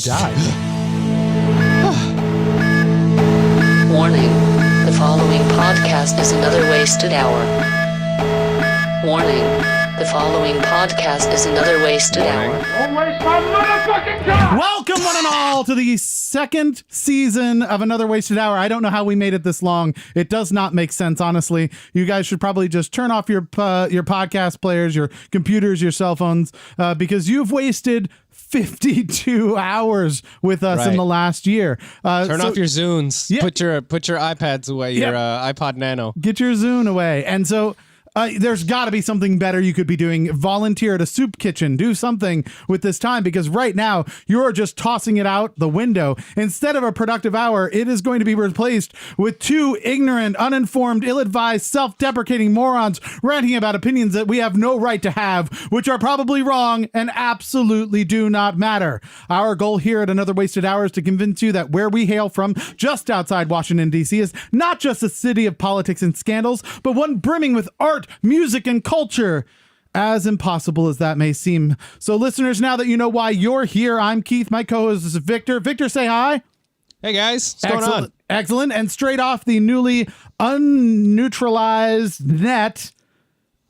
died. Warning. The following podcast is another wasted hour. Warning. The following podcast is another wasted hour. Don't waste my motherfucking time! Welcome, one and all, to the second season of Another Wasted Hour. I don't know how we made it this long. It does not make sense, honestly. You guys should probably just turn off your podcast players, your computers, your cell phones, because you've wasted 52 hours with us in the last year. Turn off your Zunes. Yeah. Put your iPads away. Your iPod Nano. Get your Zune away. And so there's got to be something better you could be doing. Volunteer at a soup kitchen. Do something with this time, because right now you're just tossing it out the window. Instead of a productive hour, it is going to be replaced with two ignorant, uninformed, ill-advised, self-deprecating morons ranting about opinions that we have no right to have, which are probably wrong and absolutely do not matter. Our goal here at Another Wasted Hour is to convince you that where we hail from, just outside Washington, D.C., is not just a city of politics and scandals, but one brimming with art, music, and culture, as impossible as that may seem. So listeners, now that you know why you're here, I'm Keith. My co-host is Victor. Victor, say hi. Hey guys, what's going on? Excellent. And straight off the newly unneutralized net,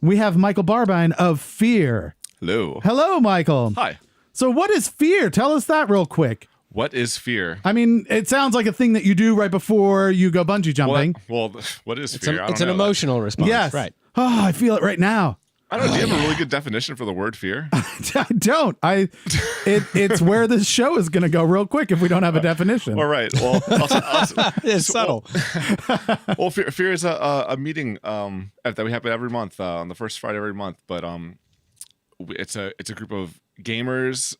we have Michael Barbine of Fear. Hello. Hello, Michael. Hi. So what is Fear? Tell us that real quick. What is fear? I mean, it sounds like a thing that you do right before you go bungee jumping. Well, what is fear? It's an emotional response. Yes. Right. Oh, I feel it right now. I don't know. Do you have a really good definition for the word fear? I don't. It's where this show is going to go real quick if we don't have a definition. All right. Well, It's subtle. Well, fear is a meeting that we have every month on the first Friday of every month. But it's a group of gamers,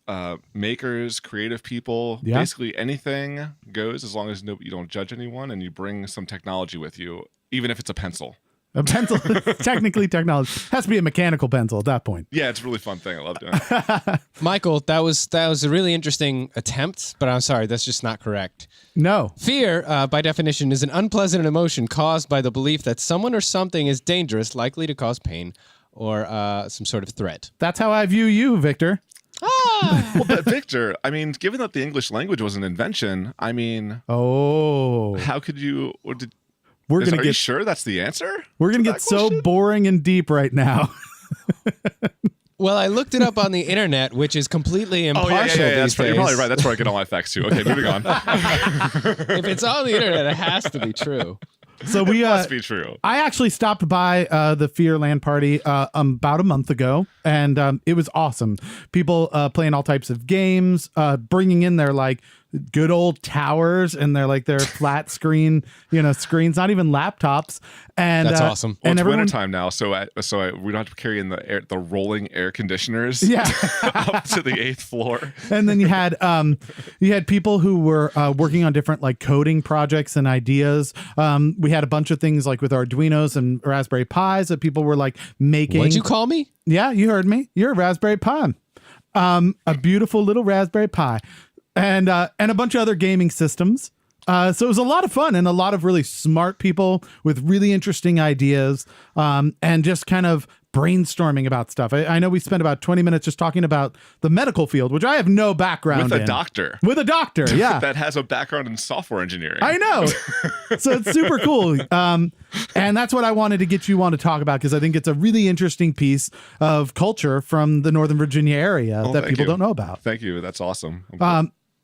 makers, creative people. Yeah. Basically, anything goes as long as you don't judge anyone and you bring some technology with you, even if it's a pencil. A pencil, technically technology. Has to be a mechanical pencil at that point. Yeah, it's a really fun thing. I love doing it. Michael, that was a really interesting attempt, but I'm sorry, that's just not correct. No. Fear, by definition, is an unpleasant emotion caused by the belief that someone or something is dangerous, likely to cause pain, or some sort of threat. That's how I view you, Victor. Well, but Victor, I mean, given that the English language was an invention, I mean, how could you? We're gonna are you sure that's the answer? We're gonna get so boring and deep right now. Well, I looked it up on the internet, which is completely impartial yeah. these That's right. You're days. probably right. That's where I get all my facts too. Okay, moving on. If it's on the internet, it has to be true. So we Must be true. I actually stopped by the Fear LAN party about a month ago, and it was awesome. People playing all types of games, bringing in their like good old towers and their flat screen, screens, not even laptops. And that's awesome. Well, and it's wintertime now, so we don't have to carry in the rolling air conditioners. Yeah. up to the 8th floor. And then you had people who were working on different like coding projects and ideas. We had a bunch of things like with Arduinos and Raspberry Pis that people were like making. What'd you call me? Yeah, you heard me. You're a Raspberry Pi. A beautiful little Raspberry Pi. And a bunch of other gaming systems. So it was a lot of fun and a lot of really smart people with really interesting ideas, and just kind of brainstorming about stuff. I know we spent about 20 minutes just talking about the medical field, which I have no background in. With a doctor, yeah. That has a background in software engineering. I know. So it's super cool. And that's what I wanted to get you on to talk about, because I think it's a really interesting piece of culture from the Northern Virginia area that people don't know about. Thank you. That's awesome.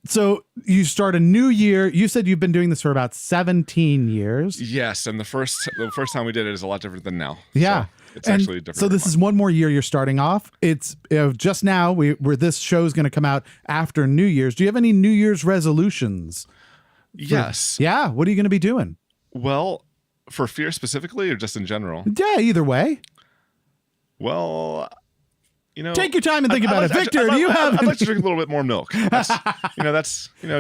So you start a new year. You said you've been doing this for about 17 years. Yes, and the first time we did it is a lot different than now. Yeah. So it's actually different. So this is one more year you're starting off. It's just now where this show is going to come out after New Year's. Do you have any New Year's resolutions? Yes. Yeah. What are you going to be doing? Well, for Fear specifically or just in general? Yeah, either way. Well, take your time and think about it. Victor, do you have? I'd like to drink a little bit more milk. That's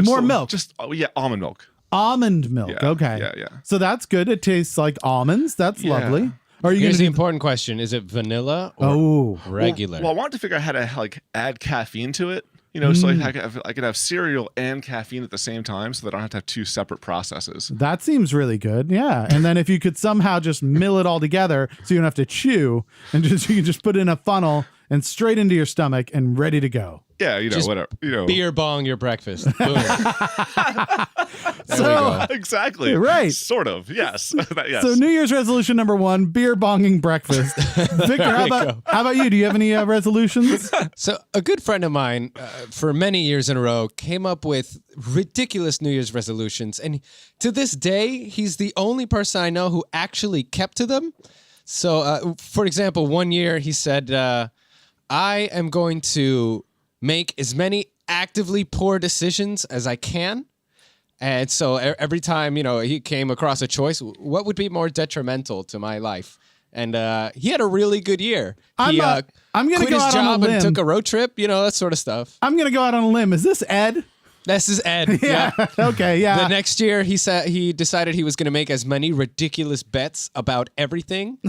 More milk. Just almond milk. Almond milk. Yeah, Okay. Yeah. So that's good. It tastes like almonds. That's lovely. Are you Here's the gonna important question: is it vanilla or regular? Well, I wanted to figure out how to add caffeine to it. So I could have cereal and caffeine at the same time, so that I don't have to have two separate processes. That seems really good. Yeah. And then if you could somehow just mill it all together so you don't have to chew, and you can just put it in a funnel and straight into your stomach and ready to go. Yeah, Just whatever. Beer bong your breakfast. Boom. So, Exactly. Right. Sort of. Yes. Yes. so New Year's resolution number 1, beer bonging breakfast. Victor, how about you? Do you have any resolutions? So a good friend of mine, for many years in a row, came up with ridiculous New Year's resolutions, and to this day, he's the only person I know who actually kept to them. So, for example, one year he said, "I am going to make as many actively poor decisions as I can." And so every time, he came across a choice, what would be more detrimental to my life? And he had a really good year. He I'm gonna quit go his out on a job and limb. took a road trip, that sort of stuff. I'm going to go out on a limb. Is this Ed? This is Ed. Yeah. Okay, yeah. The next year, he said he decided he was going to make as many ridiculous bets about everything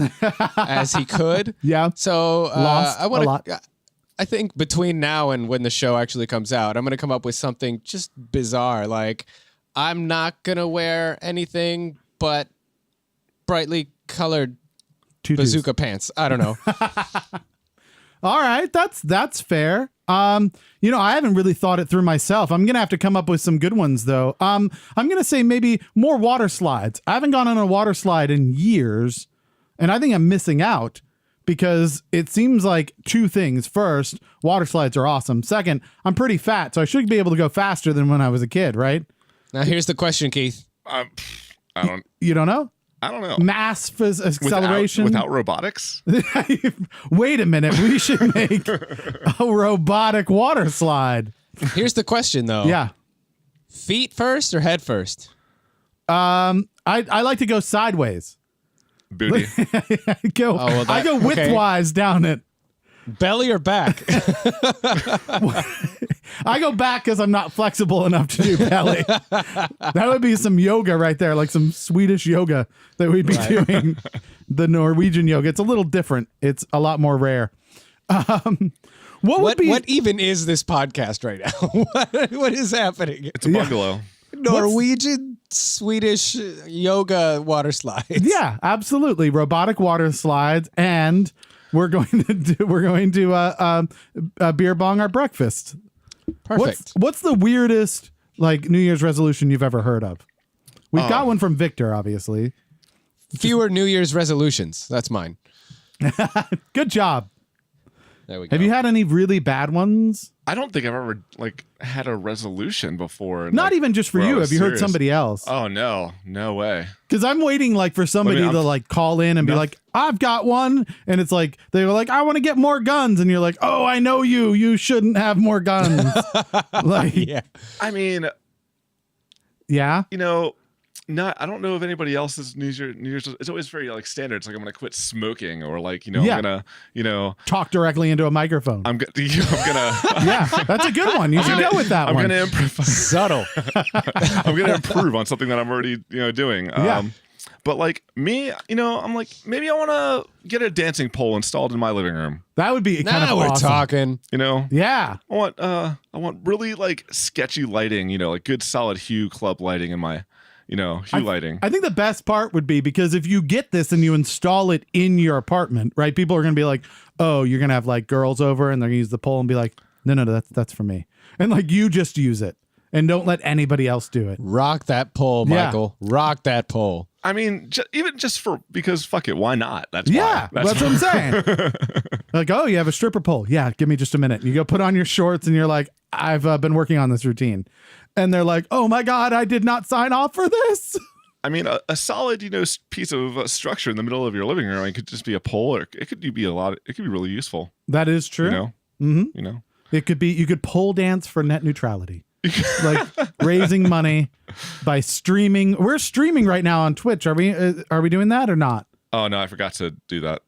as he could. Yeah. So Lost I want a lot. to. I think between now and when the show actually comes out, I'm going to come up with something just bizarre. Like, I'm not going to wear anything but brightly colored Tutus. bazooka pants. I don't know. All right, that's fair. I haven't really thought it through myself. I'm gonna have to come up with some good ones though. I'm gonna say maybe more water slides. I haven't gone on a water slide in years, and I think I'm missing out because it seems like two things. First, water slides are awesome. Second, I'm pretty fat, so I should be able to go faster than when I was a kid, right? Now, here's the question, Keith. You don't know? I don't know. Mass acceleration without robotics. Wait a minute. We should make a robotic water slide. Here's the question, though. Yeah. Feet first or head first? I like to go sideways. Booty. I go okay. widthwise down it. Belly or back? I go back because I'm not flexible enough to do belly. That would be some yoga right there, like some Swedish yoga that we'd be doing. The Norwegian yoga. It's a little different. It's a lot more rare. What even is this podcast right now? What is happening? It's a bungalow. Norwegian, Swedish yoga water slides. Yeah, absolutely. Robotic water slides, and we're going to beer bong our breakfast. Perfect. What's the weirdest New Year's resolution you've ever heard of? We've got one from Victor, obviously. Fewer New Year's resolutions. That's mine. Good job. There we go. Have you had any really bad ones? I don't think I've ever had a resolution before. Not even just for you. Have you heard somebody else? Oh no way. Because I'm waiting for somebody to call in and be like, I've got one, and it's like they were like, I want to get more guns, and you're like, oh, I know you. You shouldn't have more guns. Yeah. I mean, yeah. I don't know if anybody else's New Year's. It's always very standard. It's like I'm gonna quit smoking, or Yeah. I'm gonna talk directly into a microphone. I'm gonna Yeah, that's a good one. You should go with that one. I'm gonna improve. Subtle. I'm gonna improve on something that I'm already doing. Yeah. But me, I'm like, maybe I want to get a dancing pole installed in my living room. That would be kind of Now we're awesome. talking. Yeah. I want really sketchy lighting. Good solid hue club lighting in my. Hue lighting. I think the best part would be because if you get this and you install it in your apartment, right? People are going to be like, oh, you're going to have girls over and they're going to use the pole and be like, no, that's for me. And you just use it and don't let anybody else do it. Rock that pole, Michael. Yeah. Rock that pole. I mean, even just because fuck it, why not? That's yeah, why. that's what I'm saying. Oh, you have a stripper pole. Yeah, give me just a minute. You go put on your shorts and you're like, I've been working on this routine. And they're like, oh my God, I did not sign off for this. I mean, a solid, piece of structure in the middle of your living room. It could just be a pole, or it could be it could be really useful. That is true. Mm-hmm. It could be, you could pole dance for net neutrality. Raising money by streaming. We're streaming right now on Twitch. Are we doing that or not? Oh no, I forgot to do that.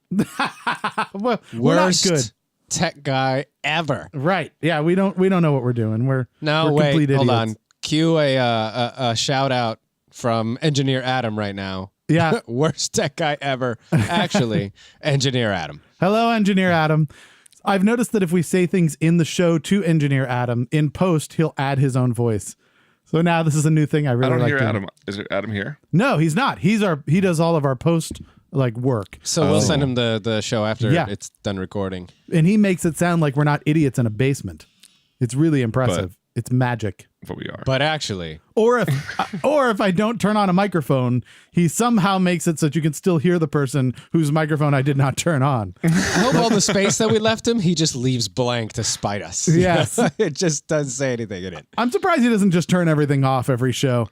Well, we're not Worst good. tech guy ever. Right. Yeah, we don't know what we're doing. We're wait, complete hold idiots. on. Cue a shout out from Engineer Adam right now. Yeah. Worst tech guy ever. Actually, Engineer Adam. Hello, Engineer Adam. I've noticed that if we say things in the show to Engineer Adam, in post, he'll add his own voice. So now this is a new thing I really I don't like hear doing. Adam. Is it Adam here? No, he's not. He does all of our post work. So we'll send him the show after Yeah. it's done recording. And he makes it sound like we're not idiots in a basement. It's really impressive. It's magic. But we are. But actually, Or if I don't turn on a microphone, he somehow makes it so that you can still hear the person whose microphone I did not turn on. I hope all the space that we left him, he just leaves blank to spite us. Yes. It just doesn't say anything in it. I'm surprised he doesn't just turn everything off every show,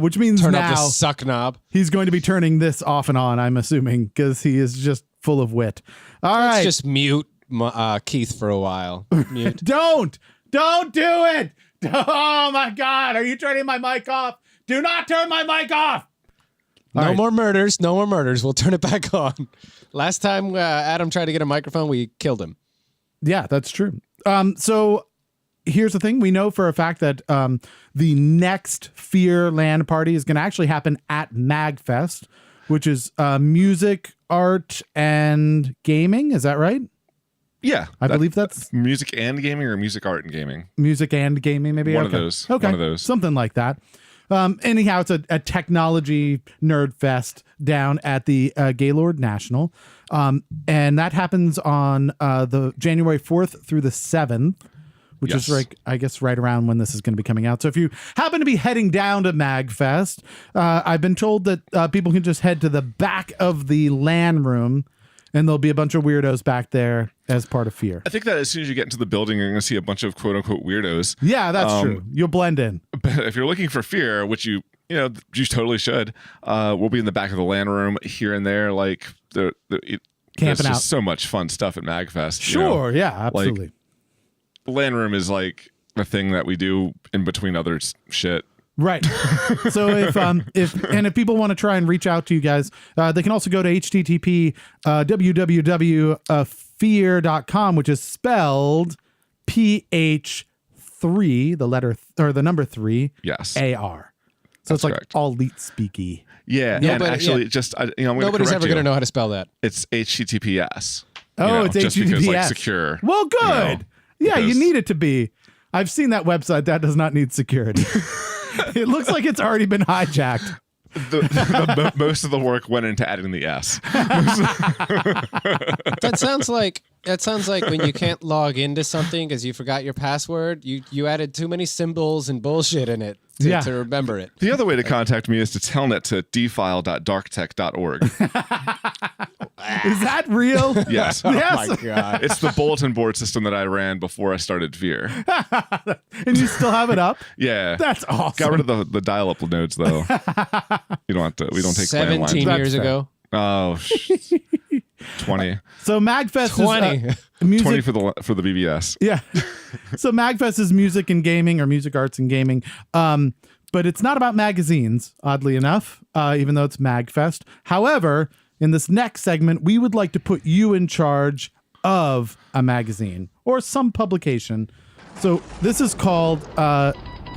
which means Turn now off the suck knob. he's going to be turning this off and on, I'm assuming, because he is just full of wit. All right. Let's just mute Keith for a while. Mute. Don't do it. Oh my God. Are you turning my mic off? Do not turn my mic off. No right. more murders. No more murders. We'll turn it back on. Last time Adam tried to get a microphone, we killed him. Yeah, that's true. So here's the thing. We know for a fact that the next Fear LAN party is going to actually happen at MagFest, which is music, art, and gaming. Is that right? Yeah. I believe that's music and gaming, or music, art, and gaming. music and gaming, maybe? One of Okay. those. Okay. One of those. Something like that. Anyhow, it's a technology nerd fest down at the Gaylord National. And that happens on the January 4th through the 7th, which is Yes. like, I guess, right around when this is going to be coming out. So if you happen to be heading down to MagFest, I've been told that people can just head to the back of the LAN room, and there'll be a bunch of weirdos back there as part of Fear. I think that as soon as you get into the building, you're going to see a bunch of quote unquote weirdos. Yeah, that's true. You'll blend in. But if you're looking for Fear, which you totally should, we'll be in the back of the LAN room here and there. Like there's Camping just out. so much fun stuff at MagFest. you know? Sure, yeah, absolutely. The LAN room is like the thing that we do in between other shit. Right. So if people want to try and reach out to you guys, they can also go to http www.fear.com, which is spelled PH3, the letter or the number 3 Yes. AR. So That's it's like correct. all elite speaky. Yeah. Yeah, and but- actually, yeah. just I'm going to Nobody's correct ever going to you. know how to spell that. It's HTTPS. Oh, it's just HTTPS. because like secure. Well, good. Yeah, you because- need it to be. I've seen that website. That does not need security. It looks like it's already been hijacked. Most of the work went into adding the S. That sounds like when you can't log into something because you forgot your password. You added too many symbols and bullshit in it to remember it. The other way to contact me is to telnet to defile.darktech.org. Is that real? Yes. Yes. My God. It's the bulletin board system that I ran before I started Fear. And you still have it up? Yeah. That's awesome. Got rid of the dial-up nodes though. You don't have to. We don't take landlines. 17 That's years fair. ago. Oh, 20. So MagFest 20. is music. 20 for the BBS. Yeah. So MagFest is music and gaming, or music, arts, and gaming. But it's not about magazines, oddly enough, even though it's MagFest. However, in this next segment, we would like to put you in charge of a magazine or some publication. So this is called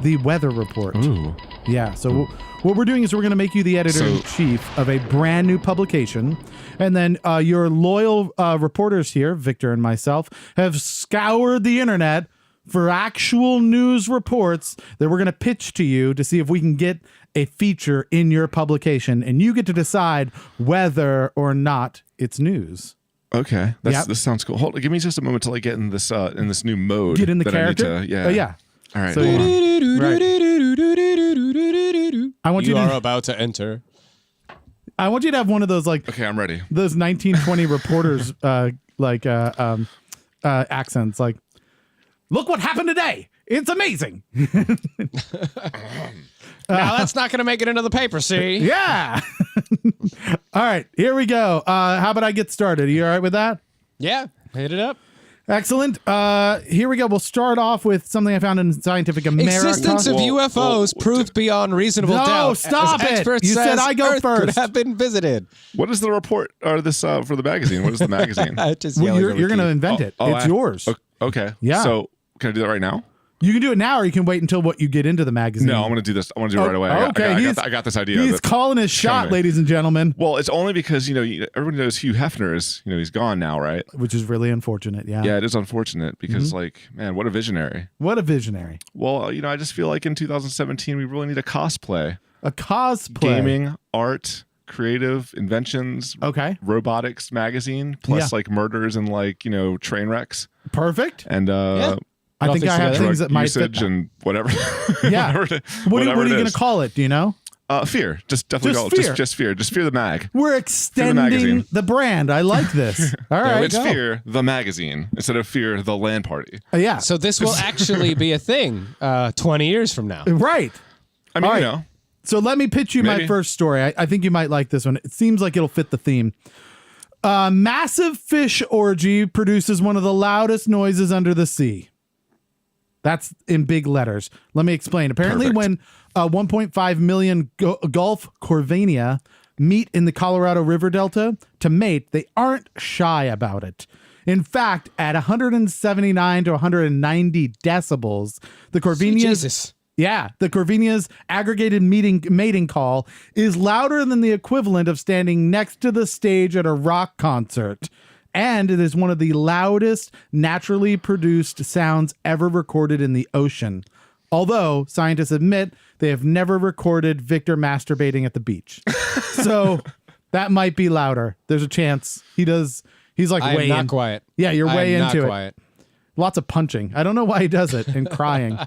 the Weather Report. Ooh. Yeah. So what we're doing is we're going to make you the editor-in-chief of a brand new publication. And then your loyal reporters here, Victor and myself, have scoured the internet for actual news reports that we're going to pitch to you to see if we can get a feature in your publication. And you get to decide whether or not it's news. Okay. Yep. This sounds cool. Hold on, give me just a moment till I get in this new mode. Get in the that character? I need to, yeah. Oh, yeah. All right. So- hold on. I want you You to are about to enter. I want you to have one of those like Okay, I'm ready. those 1920 reporters accents, like, look what happened today. It's amazing. Now that's not going to make it into the paper, see? Yeah. All right, here we go. How about I get started? Are you all right with that? Yeah, hit it up. Excellent. Here we go. We'll start off with something I found in Scientific America. Existence of UFOs proved beyond reasonable No, doubt. stop as it. experts You said says I go Earth first. Could have been visited. What is the report or this for the magazine? What is the magazine? Just Well, yelling you're over going to Keith. invent it. It's yours. Okay. Yeah. So can I do that right now? You can do it now, or you can want to what you get into the magazine. No, I'm going to do this. I want to do it right away. I got this idea. He's calling his shot, me. ladies and gentlemen, Well, it's only because everybody knows Hugh Hefner is he's gone now, right? which is really unfortunate. Yeah. Yeah, it is unfortunate because man, what a visionary. What a visionary. Well, I just feel like in 2017 we really need a cosplay, A cosplay. gaming, art, creative inventions, Okay. robotics magazine plus Yeah. like murders and like train wrecks Perfect. and I think I have together. things that might fit usage that. and whatever. Yeah. What are you going to call it? Do you know? Fear. Just definitely Just call it fear. just fear. Just fear the mag. We're the extending magazine. the brand. I like this. All right. It's fear the magazine instead of fear the land party. Yeah. So this will actually be a thing 20 years from now. Right. I mean, All you right. know. So let me pitch you my Maybe. first story. I think you might like this one. It seems like it'll fit the theme. Massive fish orgy produces one of the loudest noises under the sea. That's in big letters. Let me explain. Apparently, Perfect. when 1.5 million Gulf Corvania meet in the Colorado River Delta to mate, they aren't shy about it. In fact, at 179 to 190 decibels, the Corvinias, Jesus. the Corvinia's aggregated mating call is louder than the equivalent of standing next to the stage at a rock concert. And it is one of the loudest naturally produced sounds ever recorded in the ocean. Although scientists admit they have never recorded Victor masturbating at the beach. So that might be louder. There's a chance he does. He's like I way am not in. quiet. Yeah, you're way I am into not it. quiet. Lots of punching. I don't know why he does it and crying.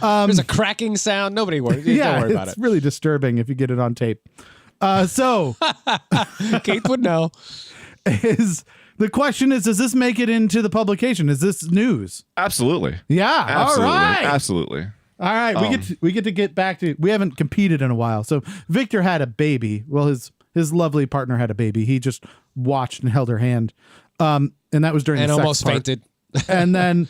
There's a cracking sound. Nobody worries. Yeah, Don't worry about it's it. really disturbing if you get it on tape. So Keith would know. the question is, does this make it into the publication? Is this news? Absolutely. Yeah. Absolutely. All right. Absolutely. All right. We get to get back to. We haven't competed in a while. So Victor had a baby. Well, his lovely partner had a baby. He just watched and held her hand, and that was during And the sex almost part. fainted. And then,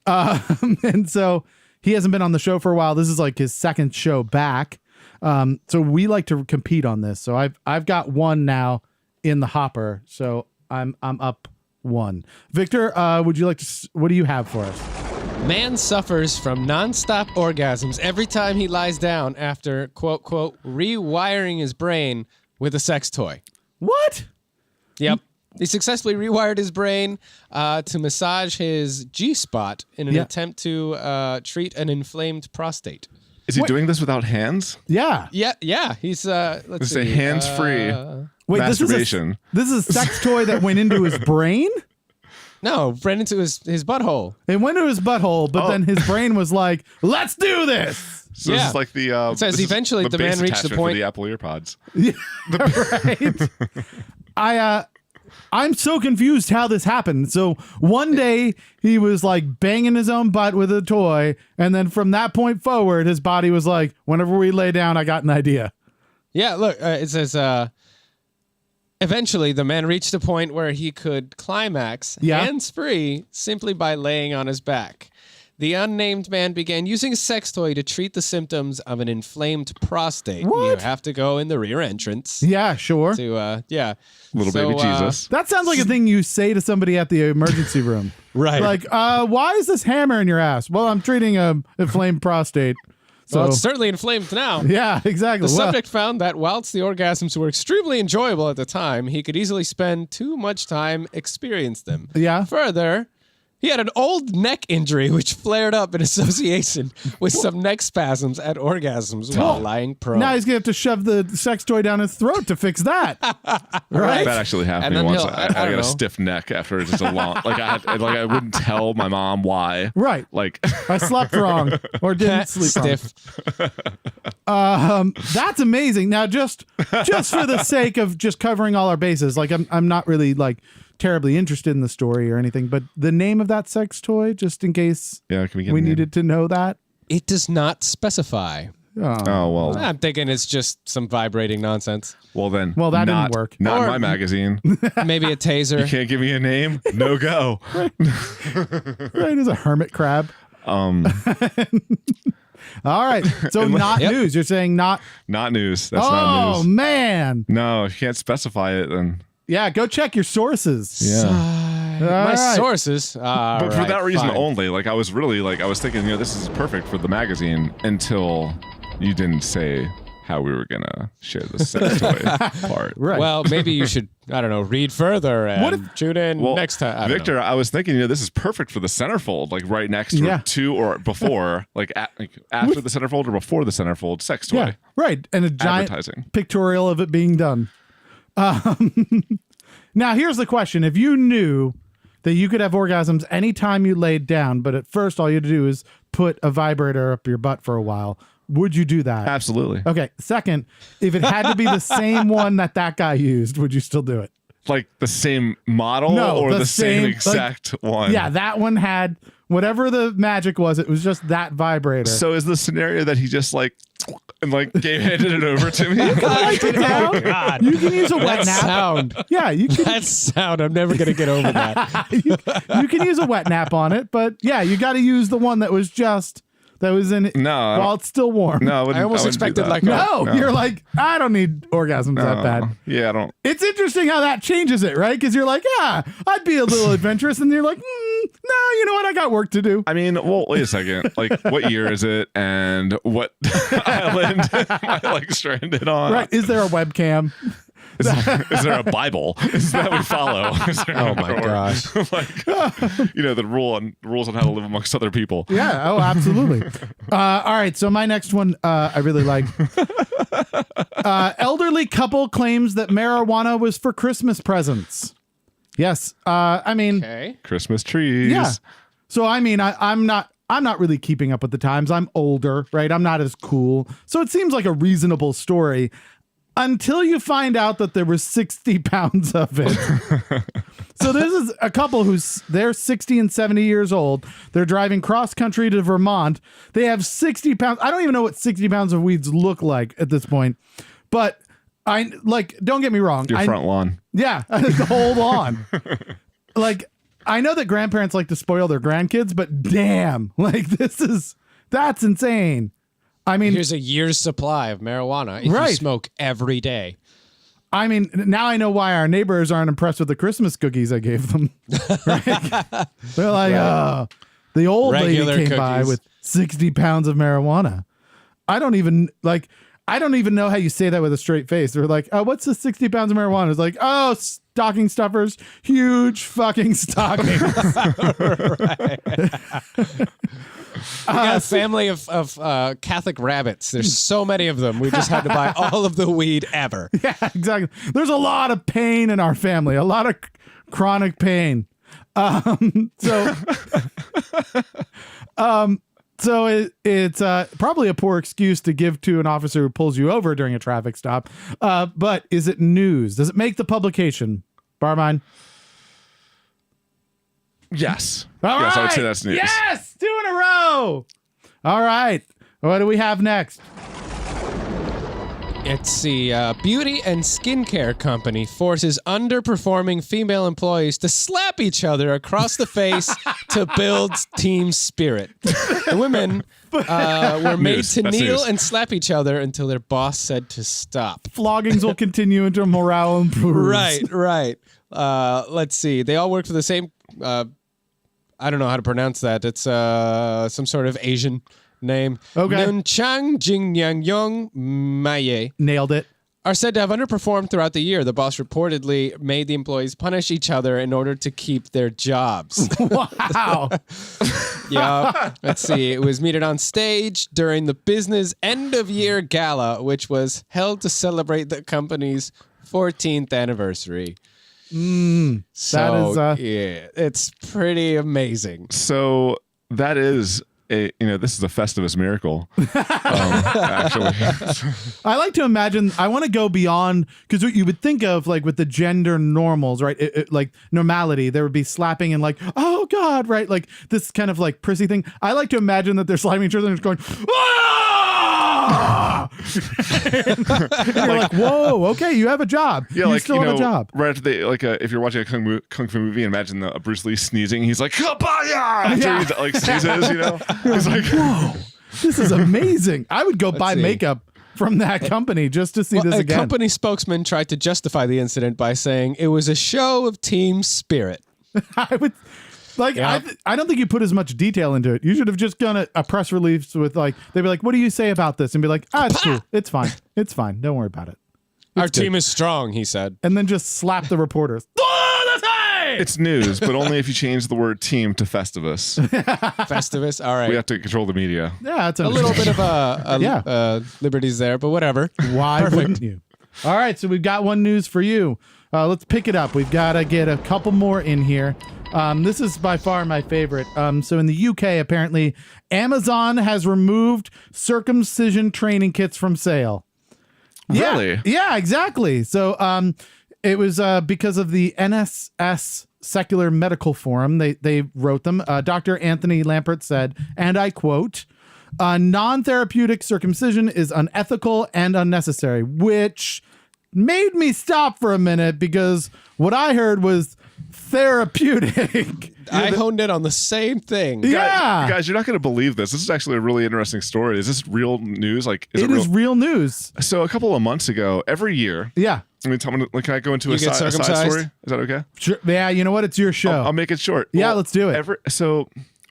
and so he hasn't been on the show for a while. This is like his second show back. So we like to compete on this. So I've got one now in the hopper. So I'm up one. Victor, would you like to? What do you have for us? Man suffers from nonstop orgasms every time he lies down after, quote, quote, rewiring his brain with a sex toy. What? Yep. He successfully rewired his brain to massage his G-spot in an attempt to treat an inflamed prostate. Is he doing this without hands? Yeah. Yeah. He's, let's It's see. a hands-free Wait, masturbation. This is a sex toy that went into his brain? No, ran into his butthole. It went into his butthole, but then his brain was like, let's do this. So this Yeah. is like the. It says this is eventually the man base reached the attachment point- for the Apple EarPods. Right. I'm so confused how this happened. So one day he was like banging his own butt with a toy. And then from that point forward, his body was like, whenever we lay down, I got an idea. Yeah, look, it says, eventually the man reached a point where he could climax hands-free simply by laying on his back. The unnamed man began using a sex toy to treat the symptoms of an inflamed prostate. What? You have to go in the rear entrance Yeah, sure. to, Little So, baby Jesus. That sounds like a thing you say to somebody at the emergency room. Right. Like, why is this hammer in your ass? Well, I'm treating a inflamed prostate. So, Well, it's certainly inflamed now. yeah, exactly. The Well, subject found that whilst the orgasms were extremely enjoyable at the time, he could easily spend too much time experiencing them. Yeah. Further, he had an old neck injury which flared up in association with some neck spasms at orgasms while lying prone. now he's going to have to shove the sex toy down his throat to fix that. Right? That actually happened And to me then once. he'll- I I got don't a know. stiff neck after just a long. I wouldn't tell my mom why. Right. Like I slept wrong or didn't sleep Stiff. wrong. That's amazing. Now, just for the sake of just covering all our bases, like I'm not really like terribly interested in the story or anything, but the name of that sex toy, just in case yeah, can we get we a name? needed to know that. It does not specify. Oh well. I'm thinking it's just some vibrating nonsense. Well then. Well, that didn't not- work. Not Or- in my magazine. Maybe a taser. Can't give me a name. No go. Right, as a hermit crab. Um, All right, so not Yep. news. You're saying not. not news. That's not Oh news. man, No, if you can't specify it then. yeah. Go check your sources. Yeah. All My right. sources. But for that reason only, like I was really like I was thinking, this is perfect for the magazine until you didn't say how we were gonna share the sex toy part. Right. Well, maybe you should, I don't know, read further and What if- tune in Well, next time. I don't Victor, know. I was thinking, this is perfect for the centerfold, like right next to, Yeah. to or before, like after the centerfold or before the centerfold sex toy. yeah, right, and a giant Advertising. pictorial of it being done. Now, here's the question: if you knew that you could have orgasms anytime you laid down, but at first all you had to do is put a vibrator up your butt for a while, would you do that? Absolutely. Okay. Second, if it had to be the same one that guy used, would you still do it? Like the same model No, or the the same same, exact one? Yeah, that one had whatever the magic was. It was just that vibrator. So is the scenario that he just like and like handed it over to me? Oh God. You can use a wet That nap. sound. Yeah, you can. That sound. I'm never going to get over that. you can use a wet nap on it, but yeah, you got to use the one that was in No, while it's still warm. No, I almost expected like No, you're like, I don't need orgasms that bad. Yeah, I don't. It's interesting how that changes it, right? Because you're like, yeah, I'd be a little adventurous, and you're like, no, you know what? I got work to do. I mean, well, wait a second. Like, what year is it, and what island am I like stranded on? Right? Is there a webcam? Is there a Bible? Is that we follow? Oh my gosh. Like, the rules on how to live amongst other people. Yeah. Oh, absolutely. All right. So my next one, I really like. Elderly couple claims that marijuana was for Christmas presents. Yes. I mean, Okay. Christmas trees. yeah. So I mean, I'm not really keeping up with the times. I'm older, right? I'm not as cool. So it seems like a reasonable story until you find out that there was 60 pounds of it. So this is a couple they're 60 and 70 years old. They're driving cross country to Vermont. They have 60 pounds. I don't even know what 60 pounds of weeds look like at this point, but don't get me wrong. Your front lawn. Yeah. The whole lawn. Like, I know that grandparents like to spoil their grandkids, but damn, like that's insane. I mean, Here's a year's supply of marijuana if Right. you smoke every day. I mean, now I know why our neighbors aren't impressed with the Christmas cookies I gave them. Right? They're like, oh, the old Regular lady came by cookies. with 60 pounds of marijuana. I don't even know how you say that with a straight face. They're like, oh, what's the 60 pounds of marijuana? It's like, oh, stocking stuffers, huge fucking stockings. We got a family of Catholic rabbits. There's so many of them. We just had to buy all of the weed ever. Yeah, exactly. There's a lot of pain in our family, a lot of chronic pain. So it's probably a poor excuse to give to an officer who pulls you over during a traffic stop. But is it news? Does it make the publication? Barmine? Yes. All yes, I would right. say that's news. Yes, 2 in a row. All right. What do we have next? It's the beauty and skincare company forces underperforming female employees to slap each other across the face to build team spirit. The women were made News. to That's kneel news. and slap each other until their boss said to stop. Floggings will continue until morale improves. Right. Let's see. They all work for the same. I don't know how to pronounce that. It's some sort of Asian name. Okay. Nunchang Jingyang Maye Nailed it. are said to have underperformed throughout the year. The boss reportedly made the employees punish each other in order to keep their jobs. Wow. Yeah. Let's see. It was meted on stage during the business end of year gala, which was held to celebrate the company's 14th anniversary. So, yeah, it's pretty amazing. So that is this is a Festivus miracle. Actually, I like to imagine, I want to go beyond, because what you would think of, like, with the gender normals, right? Like normality, there would be slapping and like, oh God, right? Like this kind of like prissy thing. I like to imagine that they're slapping each other and just going, ah! And you're like, whoa, okay, you have a job. yeah, you like still have a job. right after they if you're watching a kung fu movie, imagine a Bruce Lee sneezing. He's like, "Kabaya!" Yeah. After he like sneezes, He's like, Whoa, this is amazing. I would go buy see. makeup from that company just to see this A again. company spokesman tried to justify the incident by saying it was a show of team spirit. I would like. Yeah. I don't think you put as much detail into it. You should have just done a press release with like, they'd be like, "What do you say about this?" And be like, "Ah, it's cool. It's fine. It's fine. Don't worry about it." Our team is strong, he said. And then just slap the reporters. Oh, that's right. it's news, but only if you change the word team to Festivus. Festivus. All right. We have to control the media. Yeah, it's a little bit of Yeah. liberties there, but whatever. Why wouldn't you? All right, so we've got one news for you. Let's pick it up. We've got to get a couple more in here. This is by far my favorite. So in the UK, apparently, Amazon has removed circumcision training kits from sale. Really? Yeah, exactly. So it was because of the NSS Secular Medical Forum. They wrote them. Dr. Anthony Lampert said, and I quote, non-therapeutic circumcision is unethical and unnecessary, which made me stop for a minute because what I heard was therapeutic. I honed in on the same thing. Yeah. Guys, you're not going to believe this. This is actually a really interesting story. Is this real news? Like, It is real news. So a couple of months ago, every year, Yeah. I mean, can I go into You a get side circumcised? story? Is that okay? Sure. Yeah, you know what? It's your show. I'll make it short. Yeah, let's do it.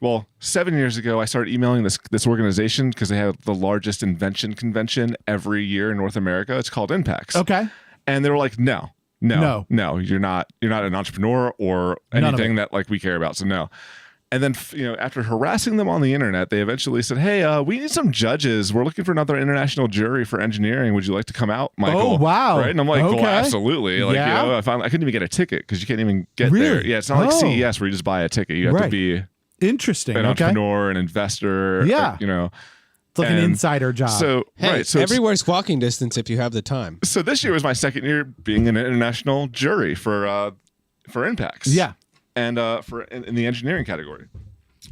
Well, 7 years ago, I started emailing this organization because they have the largest invention convention every year in North America. It's called Impacts. Okay. And they were like, no, you're not an entrepreneur or anything that like we care about. So no. And then, after harassing them on the internet, they eventually said, hey, we need some judges. We're looking for another international jury for engineering. Would you like to come out, Michael? Oh, wow. Right? And I'm like, Okay. well, absolutely. Like, Yeah. I couldn't even get a ticket because you can't even get Really? there. Yeah, it's not like Oh. CES where you just buy a ticket. You have to Right. be Interesting. an Okay. entrepreneur, an investor. Yeah. It's like an and insider job. So, Hey, right. So, everywhere's walking distance if you have the time. so this year was my second year being an international jury for Impacts. Yeah. And in the engineering category,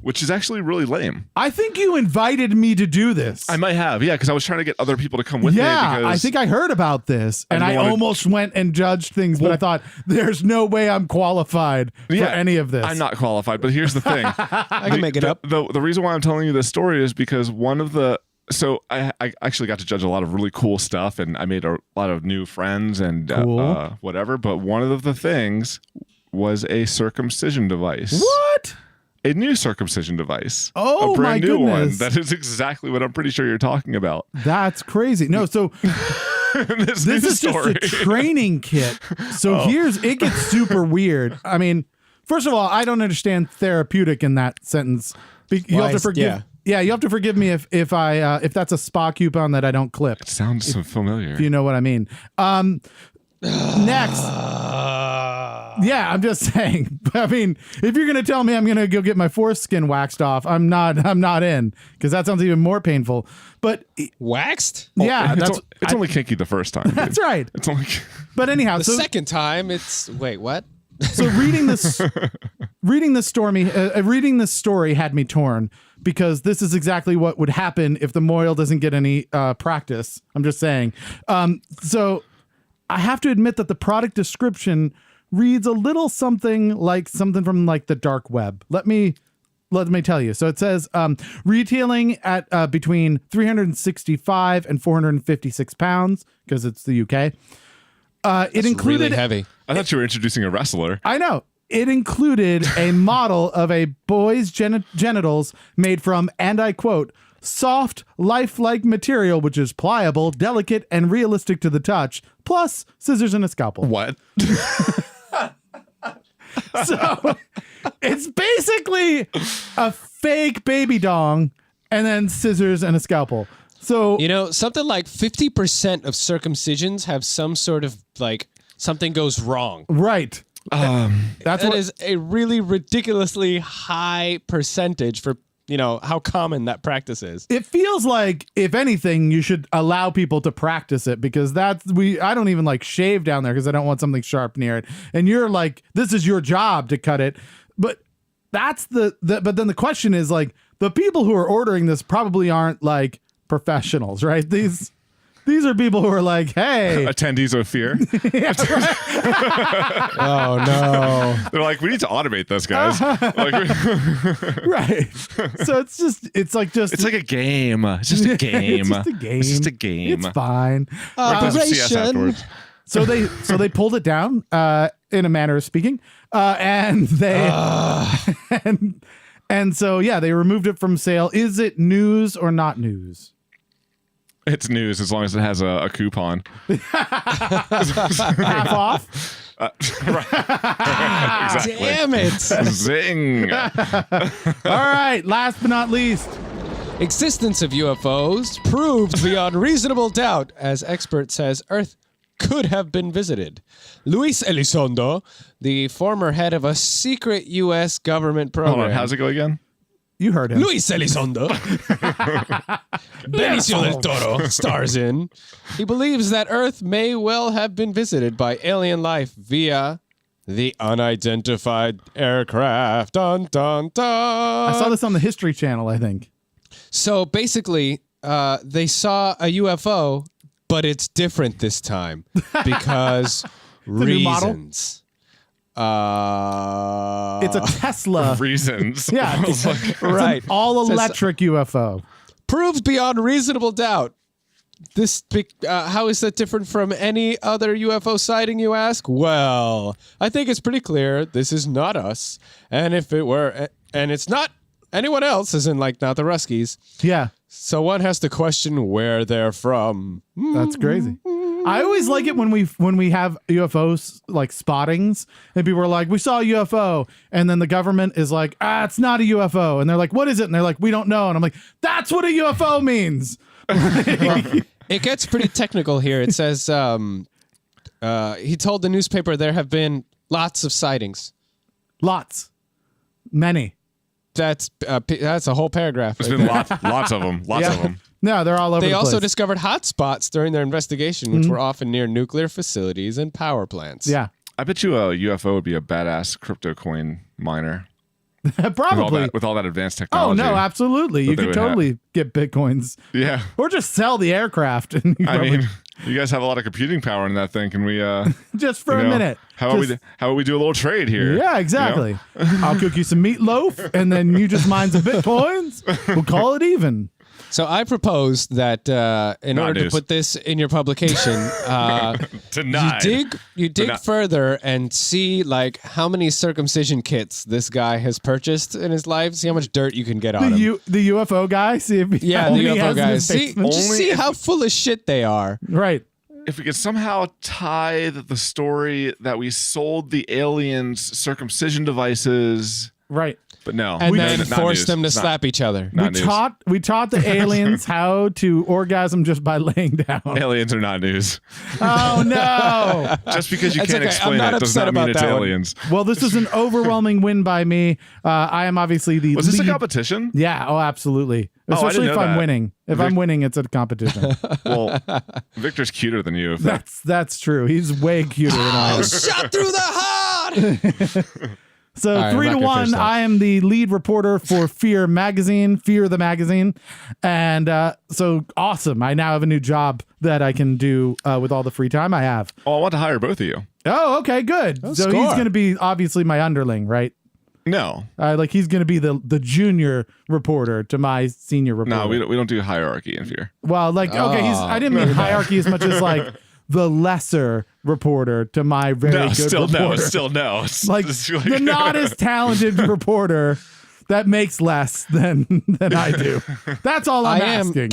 which is actually really lame. I think you invited me to do this. I might have, because I was trying to get other people to come with me. Yeah, Because I think I heard about this, and I didn't wanna- almost went and judged things, but I thought there's no way I'm qualified for any of this. I'm not qualified, but here's the thing. I can make it up. The reason why I'm telling you this story is because so I actually got to judge a lot of really cool stuff, and I made a lot of new friends and Cool. whatever. But one of the things was a circumcision device. What? A new circumcision device. Oh, a brand my new goodness. one. That is exactly what I'm pretty sure you're talking about. That's crazy. No, so this this new is story. just a training kit. So it gets super weird. I mean, first of all, I don't understand therapeutic in that sentence. You have to forgive. Yeah, you have to forgive me if that's a spa coupon that I don't clip. It sounds so familiar. If you know what I mean. Next. Yeah, I'm just saying. I mean, if you're gonna tell me I'm gonna go get my foreskin waxed off, I'm not in, because that sounds even more painful. But Waxed? yeah, It's only kinky the first time. that's dude. right. It's only. But anyhow, The so second time, it's wait, what? so reading this story had me torn, because this is exactly what would happen if the Moyle doesn't get any practice. I'm just saying. So I have to admit that the product description reads a little something from like the dark web. Let me tell you. So it says retailing at between 365 and 456 pounds, because it's the UK. It included Really heavy. I thought you were introducing a wrestler. I know. It included a model of a boy's genitals made from, and I quote, soft, lifelike material, which is pliable, delicate, and realistic to the touch, plus scissors and a scalpel. What? So it's basically a fake baby dong and then scissors and a scalpel. So Something like 50% of circumcisions have some sort of like something goes wrong. right. That's That what is a really ridiculously high percentage for how common that practice is. it feels like. If anything, you should allow people to practice it, because I don't even like shave down there because I don't want something sharp near it. And you're like, this is your job to cut it. But that's but then the question is, like, the people who are ordering this probably aren't like professionals, right? These are people who are like, hey, Attendees of fear. Oh no. They're like, we need to automate this, guys. right. So it's like a game. It's just a game. It's just a game. It's just a game. It's fine. Play some CS afterwards. So they pulled it down, in a manner of speaking, and they and so yeah, they removed it from sale. Is it news or not news? It's news as long as it has a coupon. Half off. Exactly. Damn it. Zing. All right. Last but not least, Existence of UFOs proved beyond reasonable doubt as expert says Earth could have been visited. Luis Elizondo, the former head of a secret U.S. government program. Hold on, how's it go again? You heard him. Luis Elizondo, Benicio del Toro stars in. He believes that Earth may well have been visited by alien life via the unidentified aircraft. Dun, dun, dun. I saw this on the History Channel, I think. So basically, they saw a UFO, but it's different this time because new model? reasons. It's a Tesla. Reasons. Yeah, it's Right. an all-electric UFO. Proves beyond reasonable doubt. How is that different from any other UFO sighting, you ask? Well, I think it's pretty clear this is not us. And if it were, and it's not anyone else, as in like not the Ruskies. Yeah, So one has to question where they're from. that's crazy. I always like it when we have UFOs like spottings and people are like, we saw a UFO, and then the government is like, it's not a UFO, and they're like, what is it? And they're like, we don't know, and I'm like, that's what a UFO means. It gets pretty technical here. It says he told the newspaper there have been lots of sightings. Lots, many. That's a whole paragraph. There's right been there. lots of them. Lots of them. No, they're all over They the also place. discovered hot spots during their investigation, which were often near nuclear facilities and power plants. Yeah, I bet you a UFO would be a badass crypto coin miner. probably. With all that advanced Oh technology. no, absolutely. You they could would have. totally get bitcoins, Yeah. or just sell the aircraft. And you I probably- mean, you guys have a lot of computing power in that thing. Can we just for you a know, minute. How about Just- we do a little trade here? Yeah, exactly. I'll cook you some meatloaf, and then you just mine some bitcoins. We'll call it even. So I propose that in Not order news. to put this in your publication, Denied. you dig Denied. further and see like how many circumcision kits this guy has purchased in his life. See how much dirt you can get on him. The UFO guy. See if he, Yeah, how the many he has UFO in guys. his See, basement. just Only see if- how full of shit they are. Right. If we could somehow tie the story that we sold the aliens circumcision devices, Right. but no, And no, then not force news. them to It's not- slap each other. Not news. We taught the aliens how to orgasm just by laying down. Aliens are not news. Oh no. Just because you That's can't okay. explain I'm not it does upset not mean about it's that one. aliens. Well, this is an overwhelming win by me. I am obviously the Was this a lead- competition? Yeah, oh absolutely. I didn't Especially if know I'm that. winning. If I'm winning, it's a competition. Well, Victor's cuter than you. If that, That's true. He's way cuter than I am. Shot through the heart. So All right, 3 I'm to not gonna 1, finish that. I am the lead reporter for Fear the magazine, and so awesome. I now have a new job that I can do with all the free time I have. I want to hire both of you. Oh, okay, good. So he's score. going to be obviously my underling, right? No, Like he's going to be the junior reporter to my senior reporter. no, we don't do hierarchy in Fear. Well, like okay, I didn't mean hierarchy as much as like the lesser reporter to my very No, good still reporter. no, still no. It's Like just the not as talented reporter that makes less than I do. That's all I'm asking.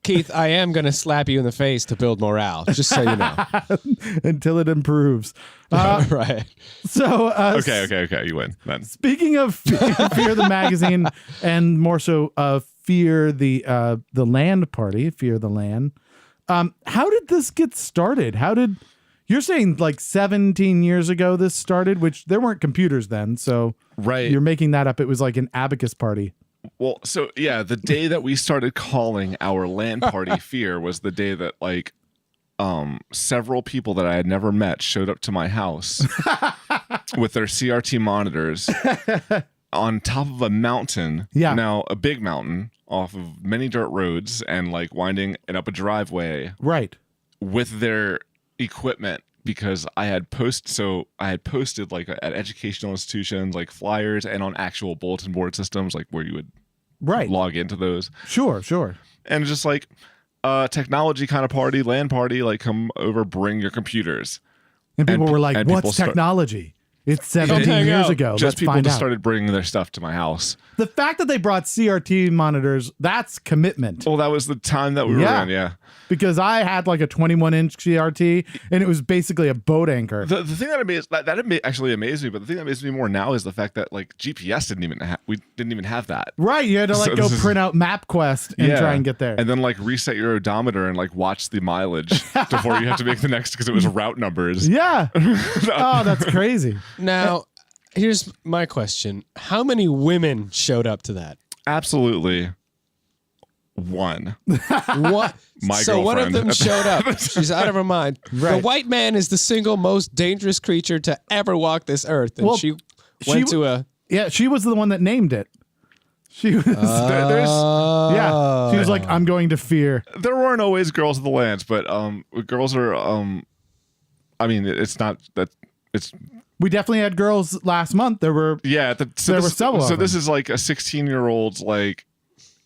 Keith, I am going to slap you in the face to build morale, just so you know. Until it improves. Right. So okay. You win then. speaking of Fear the magazine, and more so Fear the land party, Fear the land. How did this get started? You're saying like 17 years ago this started, which there weren't computers then, so Right. you're making that up. It was like an abacus party. Well, so yeah, the day that we started calling our LAN party Fear was the day that like several people that I had never met showed up to my house with their CRT monitors on top of a mountain. Yeah. Now a big mountain off of many dirt roads and like winding and up a driveway Right. with their equipment because I had posted like at educational institutions like flyers and on actual bulletin board systems like where you would Right. log into those. Sure. And just like technology kind of party, LAN party, like come over, bring your computers. And people And- were like, and what's people start- technology? It's 17 hang years out. ago. Just Let's people find just out. started bringing their stuff to my house. The fact that they brought CRT monitors, that's commitment. Well, that was the time that we were in. Yeah. Because I had like a 21-inch CRT, and it was basically a boat anchor. The thing that actually amazed me, but the thing that amazes me more now is the fact that like GPS we didn't even have that. Right, you had to like So go this is- print out MapQuest and try and get there. And then like reset your odometer and like watch the mileage before you had to make the next because it was route numbers. Yeah. Oh, that's crazy. Now, here's my question: how many women showed up to that? Absolutely. One. What? My so one of girlfriend. them showed up. She's out of her mind. The Right. white man is the single most dangerous creature to ever walk this earth, and Well, she went to a. Yeah, she was the one that named it. She was yeah. She was like, I'm going to fear. There weren't always girls of the land, but girls are I mean it's not that it's We definitely had girls last month. There were yeah, There were several so of this them. is like a 16-year-old's like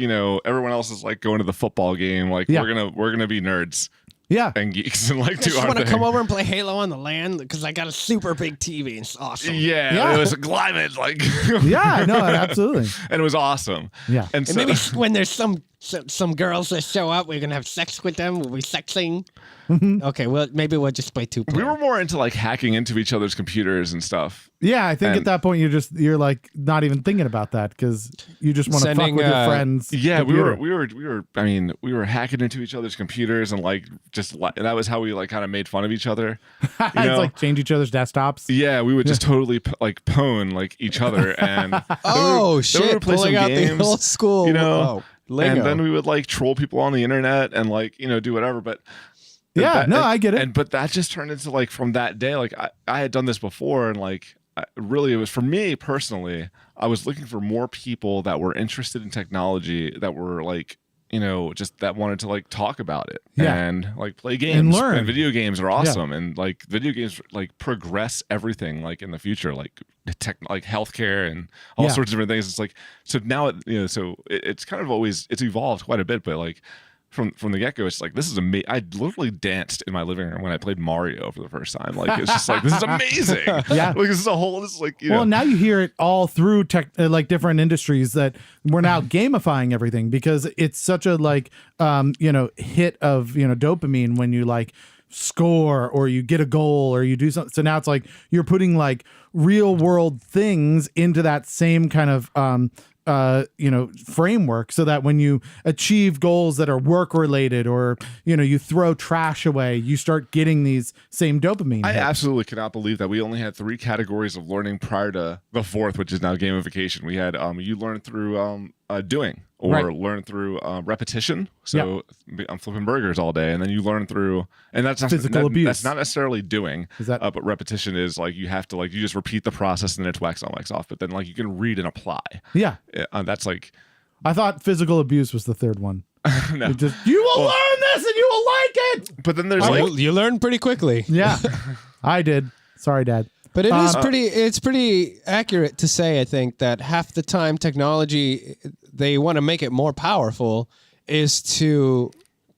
everyone else is like going to the football game. Like Yeah. we're gonna be nerds yeah. and geeks and like do Just our want to thing. come over and play Halo on the land because I got a super big TV. It's awesome. Yeah, Yeah. it was a climate like Yeah, no, absolutely. and it was awesome. Yeah. And And so maybe when there's some girls that show up, we're gonna have sex with them. We'll be sexing. Okay, well maybe we'll just play two we player. were more into like hacking into each other's computers and stuff. Yeah, I think at And- that point you're like not even thinking about that because you just want to fuck Sending, with your friends. Yeah, computer. we were hacking into each other's computers and like and that was how we like kind of made fun of each other. It's know? like change each other's desktops. Yeah, we would just totally like pwn like each other and Oh then we shit! would play Pulling some out games, the old school, you know, Lego. and then we would like troll people on the internet and like do whatever. But Yeah, no, I get it. But that just turned into like from that day, like I had done this before, and like really it was for me personally. I was looking for more people that were interested in technology that were like just that wanted to like talk about it Yeah. and like play games learn. and video games are awesome and like video games like progress everything like in the future like like healthcare and all Yeah. sorts of different things. It's like so now it's kind of always it's evolved quite a bit, but like from the get-go it's like this is amazing. I literally danced in my living room when I played Mario for the first time. Like it's just like this is amazing. Yeah. Like this is like Well, now you hear it all through like different industries that we're now gamifying everything because it's such a like hit of dopamine when you like score or you get a goal or you do something. So now it's like you're putting like real world things into that same kind of framework so that when you achieve goals that are work related or you throw trash away, you start getting these same dopamine I hits. absolutely cannot believe that we only had 3 categories of learning prior to the 4th, which is now gamification. We had you learn through doing or Right. learn through repetition. So I'm flipping burgers all day, and then you learn through, and that's not, Physical abuse. That's not necessarily doing. Is that- but repetition is like you have to like you just repeat the process and then it's wax on, wax off. But then like you can read and apply. Yeah, That's like I thought physical abuse was the third one. no. It just, you will learn this and you will like it. But then there's like you learn pretty quickly. Yeah, I did. Sorry, Dad. But it is it's pretty accurate to say, I think, that half the time technology, they want to make it more powerful, is to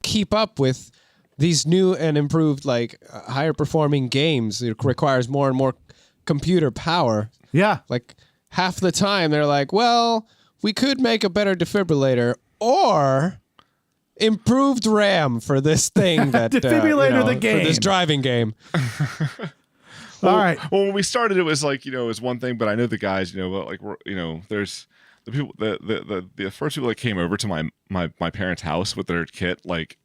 keep up with these new and improved, like higher performing games. It requires more and more computer power. Yeah, Like half the time they're like, well, we could make a better defibrillator or improved RAM for this thing that Defibrillator the for game. this driving game. all right. Well, when we started, it was like it was one thing, but I know the guys, but like there's the people, the first people that came over to my parents' house with their kit, like,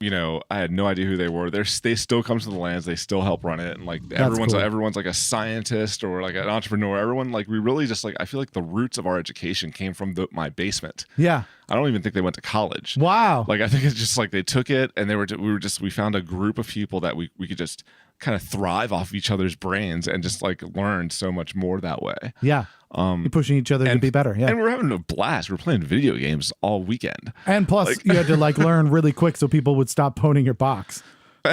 I had no idea who they were. They still come to the lands, they still help run it, and like everyone's cool. like a scientist or like an entrepreneur. Everyone like we really just like I feel like the roots of our education came from my basement. Yeah. I don't even think they went to college. Wow. Like I think it's just like they took it and we found a group of people that we could just kind of thrive off each other's brains and just like learn so much more that way. Yeah. You're pushing each other to be better. Yeah. And we're having a blast. We're playing video games all weekend. And plus, you had to like learn really quick so people would stop pwning your box.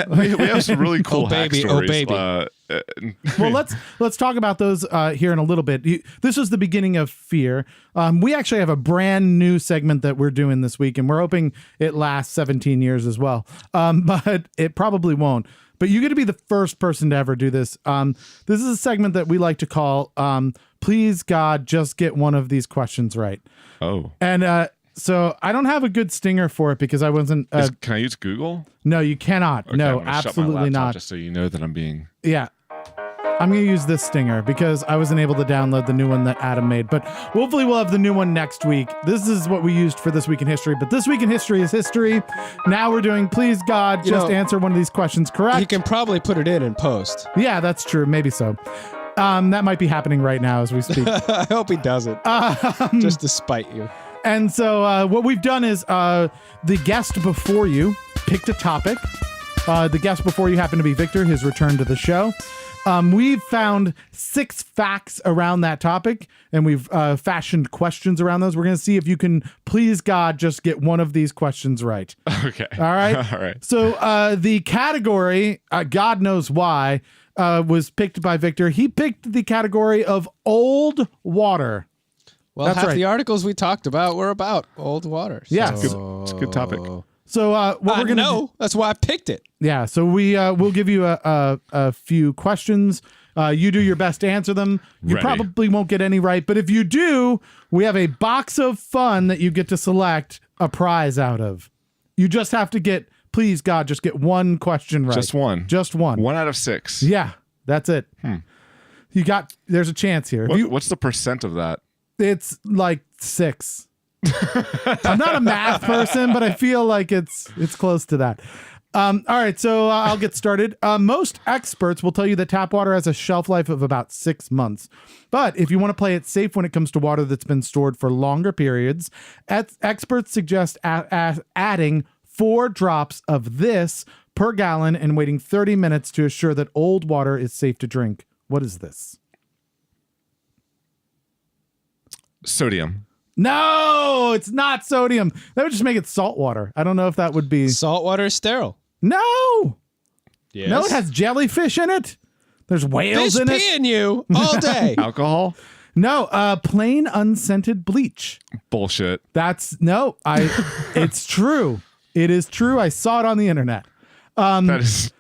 We have some really cool Oh, hack baby. stories. Oh, baby. Well, let's talk about those here in a little bit. This was the beginning of Fear. We actually have a brand new segment that we're doing this week, and we're hoping it lasts 17 years as well. But it probably won't. but you get to be the first person to ever do this. This is a segment that we like to call Please God, Just Get One of These Questions Right. Oh. And so I don't have a good stinger for it because I wasn't. Can I use Google? No, you cannot. Okay, no, I'm gonna shut my absolutely laptop not. Just so you know that I'm being. Yeah. I'm going to use this stinger because I wasn't able to download the new one that Adam made, but hopefully we'll have the new one next week. This is what we used for This Week in History, but This Week in History is history. Now we're doing Please God, just answer one of these questions correct. You can probably put it in post. Yeah, that's true. Maybe so. That might be happening right now as we speak. I hope he doesn't. Just to spite you. And so what we've done is the guest before you picked a topic. The guest before you happened to be Victor, his return to the show. We've found 6 facts around that topic, and we've fashioned questions around those. We're going to see if you can, please God, just get one of these questions right. Okay. All right? All right. So the category, God knows why, was picked by Victor. He picked the category of old water. Well, That's half right. the articles we talked about were about old water. Yeah. It's a good topic. So what we're going to know. That's why I picked it. Yeah, so we'll give you a few questions. You do your best to answer them. You Ready. probably won't get any right, but if you do, we have a box of fun that you get to select a prize out of. You just have to get, please God, just get one question right. Just one. Just one. 1 out of 6. Yeah, that's it. There's a chance here. What's the percent of that? It's like 6. I'm not a math person, but I feel like it's close to that. All right, so I'll get started. Most experts will tell you that tap water has a shelf life of about 6 months. But if you want to play it safe when it comes to water that's been stored for longer periods, experts suggest adding 4 drops of this per gallon and waiting 30 minutes to assure that old water is safe to drink. What is this? Sodium. No, it's not sodium. That would just make it salt water. I don't know if that would be. Salt water is sterile. No. Yes. No, it has jellyfish in it. There's whales Fish in it. peeing you all day. Alcohol? No, plain unscented bleach. Bullshit. It's true. It is true. I saw it on the internet. That is.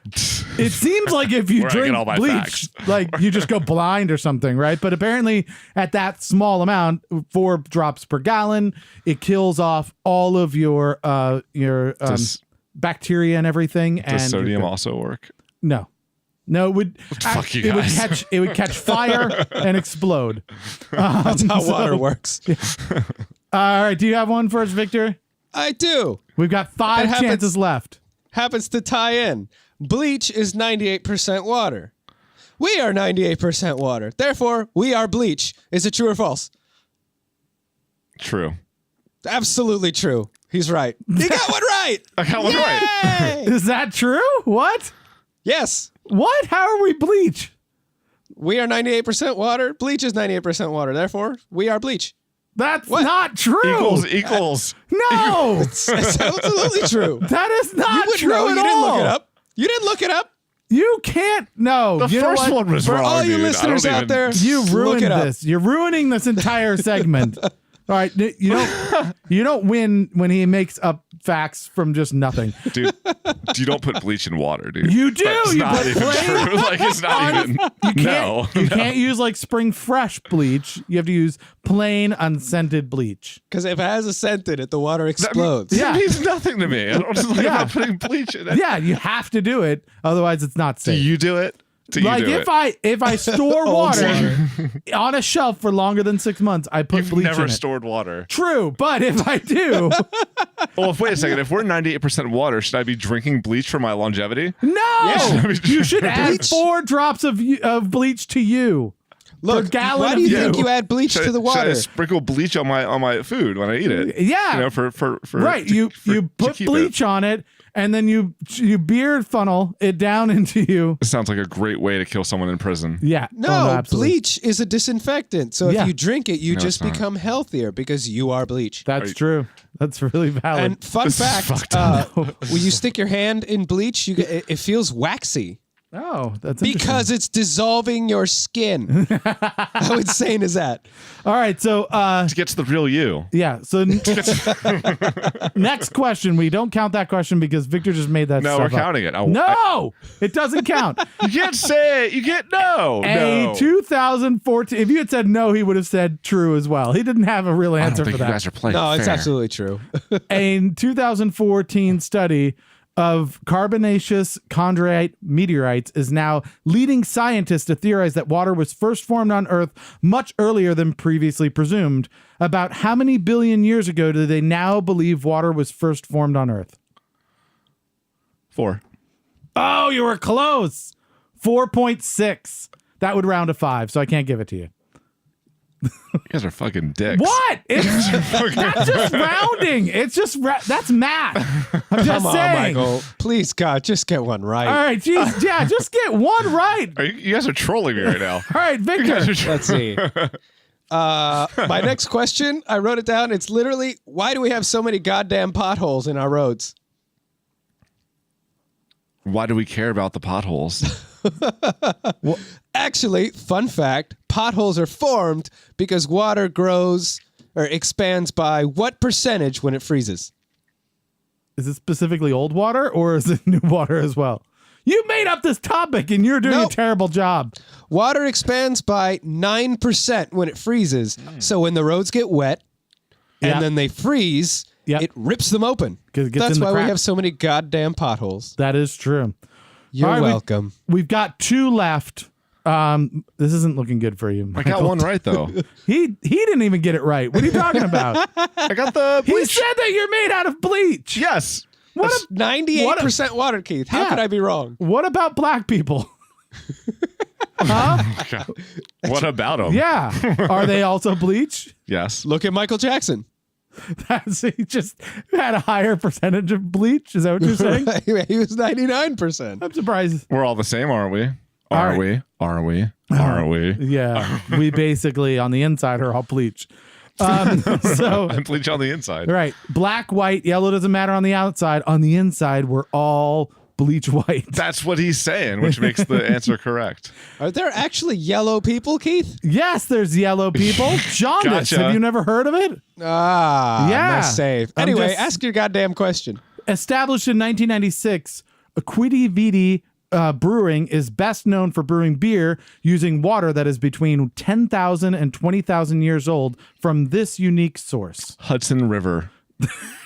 It seems like if you Where I get drink all my bleach, facts. like you just go blind or something, right? But apparently at that small amount, 4 drops per gallon, it kills off all of your Does bacteria and everything. And sodium also work? No, it would. Fuck you it would guys. catch fire and explode. That's how water works. All right, do you have one for us, Victor? I do. We've got 5 It happens- chances left. Happens to tie in. Bleach is 98% water. We are 98% water. Therefore, we are bleach. Is it true or false? True. Absolutely true. He's right. He got one right. I got one right. Yay! Is that true? What? Yes. What? How are we bleach? We are 98% water. Bleach is 98% water. Therefore, we are bleach. That's What? not true. Equals. No, It's absolutely true. that is not You would true know. at You didn't look all. it up. You didn't look it up. You can't. No, The you know first what? one was For wrong, all you dude. I listeners don't out even- there, You look ruined it up. this. You're ruining this entire segment. All right, you don't win when he makes up facts from just nothing. Dude, you don't put bleach in water, dude. You do. That's You not put even plain- true. Like, it's not even. You can't use like spring fresh bleach. You have to use plain unscented bleach. Because if it has a scent in it, the water explodes. Yeah. That means nothing to me. I don't like Yeah. about putting bleach in it. Yeah, you have to do it, otherwise it's not Do safe. you do it? Do you Like do if I store water on a shelf for longer than 6 months, I put You've bleach never in it. stored water. True, but if I do, Well, wait a second. If we're 98% water, should I be drinking bleach for my longevity? no, Bleach. you should add 4 drops of bleach to you. Look, per gallon why do you of think you add bleach to the Should I water? sprinkle bleach on my food when I eat it? Yeah. You know, for Right, to- you to put keep bleach on it, and then you beard funnel it down into you. It sounds like a great way to kill someone in prison. Yeah, No, absolutely. bleach is a disinfectant. So Yeah. if you drink it, you No, just it's not. become healthier because you are bleach. That's true. That's really valid. And fun This is fact, fucked up. when you stick your hand in bleach, you get, it feels waxy. Oh, that's interesting. Because it's dissolving your skin. How insane is that? All right, so To get to the real you. yeah, so next question. We don't count that question because Victor just made that No, stuff we're up. counting it. No, it doesn't count. You can't say it. You can't. No. A 2014. If you had said no, he would have said true as well. He didn't have a real I don't answer think for you that. guys are playing No, it's fair. absolutely true. A 2014 study of carbonaceous chondrite meteorites is now leading scientists to theorize that water was first formed on Earth much earlier than previously presumed. About how many billion years ago do they now believe water was first formed on Earth? 4. Oh, you were close. 4.6. That would round to 5, so I can't give it to you. You guys are fucking dicks. What? It's not just rounding. It's just that's math. I'm just Come on, saying. Michael. Please, God, just get one right. All right, geez, yeah, just get one right. You guys are trolling me right now. All right, Victor. Let's see. My next question, I wrote it down. It's literally, why do we have so many goddamn potholes in our roads? Why do we care about the potholes? Actually, fun fact, potholes are formed because water grows or expands by what percentage when it freezes? Is it specifically old water or is it new water as well? You made up this topic and you're doing Nope. a terrible job. Water expands by 9% when it freezes. So when the roads get wet and Yep. then they freeze, Yep. it rips them open. 'Cause it gets That's in the why we cracks. have so many goddamn potholes. That is true. You're All right, welcome. We've got 2 left. This isn't looking good for you, I got Michael. one right though. He didn't even get it right. What are you talking about? I got the He bleach. said that you're made out of bleach. Yes. What? That's 98% water, Keith. How Yeah. could I be wrong? What about black people? Huh? What about them? Yeah. Are they also bleach? Yes. Look at Michael Jackson. He just had a higher percentage of bleach. Is that what you're saying? He was 99%. I'm surprised. We're all the same, aren't we? All Are right. we? Are we? Are we? Yeah. We basically on the inside are all bleach. So I'm bleach on the inside. right. Black, white, yellow doesn't matter on the outside. On the inside, we're all bleach white. That's what he's saying, which makes the answer correct. Are there actually yellow people, Keith? Yes, there's yellow people. Jaundice. Gotcha. Have you never heard of it? Yeah. Yeah. Safe. I'm Anyway, just- ask your goddamn question. Established in 1996, Quidi Vidi Brewing is best known for brewing beer using water that is between 10,000 and 20,000 years old from this unique source. Hudson River.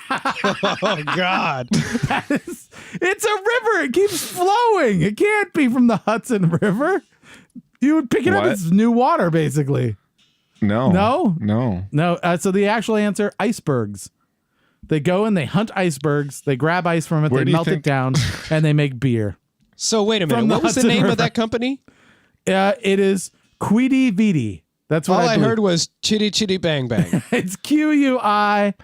Oh, God. It's a river. It keeps flowing. It can't be from the Hudson River. You would pick it up What? as new water, basically. No. No? No. No. So the actual answer, icebergs. They go and they hunt icebergs. They grab ice from it. Where they do you melt it think- down, and they make beer. So wait a minute. From the What was the Hudson name River. of that company? It is Quidi Vidi. That's what All I believe. heard was chitty chitty bang bang. It's QUIDI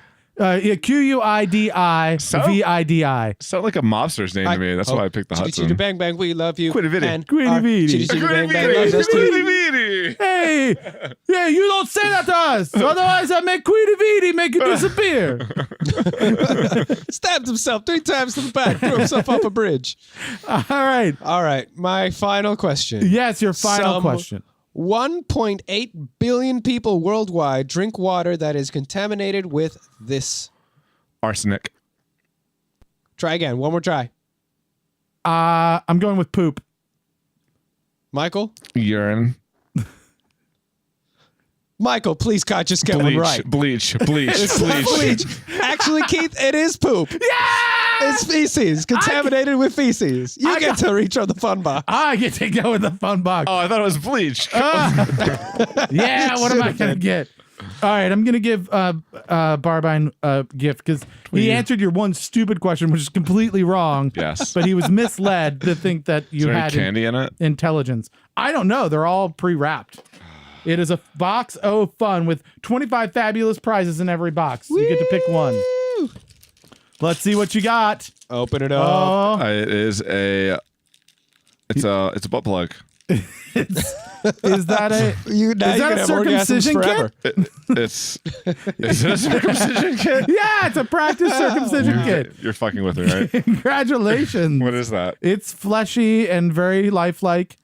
So? VIDI. Sound like a mobster's name to me. That's why I picked the Chitty Hudson. chitty bang bang, we love you. Quitty vitty. And Quitty our vitty. chitty chitty bang bang Quitty loves us too. vitty. Hey, yeah, you don't say that to us. Otherwise, I make Quidi Vidi make you disappear. Stabbed himself 3 times to the back, threw himself off a bridge. All right. All right, my final question. Yes, your final Some question. 1.8 billion people worldwide drink water that is contaminated with this. Arsenic. Try again. One more try. I'm going with poop. Michael? Urine. Michael, please, God, just get one Bleach. right. Bleach. Bleach. It's not Bleach. bleach. Actually, Keith, it is poop. Yeah! It's feces, contaminated with feces. You I get got- to reach on the fun box. I get to go with the fun box. Oh, I thought it was bleach. Yeah, what am I going to get? All right, I'm going to give Barbine a gift because he answered your one stupid question, which is completely wrong. Yes. But he was misled to think that Is you there any had candy in it? intelligence. I don't know. They're all pre-wrapped. It is a box of fun with 25 fabulous prizes in every box. You get to pick one. Let's see what you got. Open it up. Oh, It is a. It's a butt plug. Is that a You now is you that can a have orgasms circumcision forever. kit? Is it a circumcision kit? Yeah, it's a practice circumcision kit. You're fucking with me, right? Congratulations. What is that? It's fleshy and very lifelike.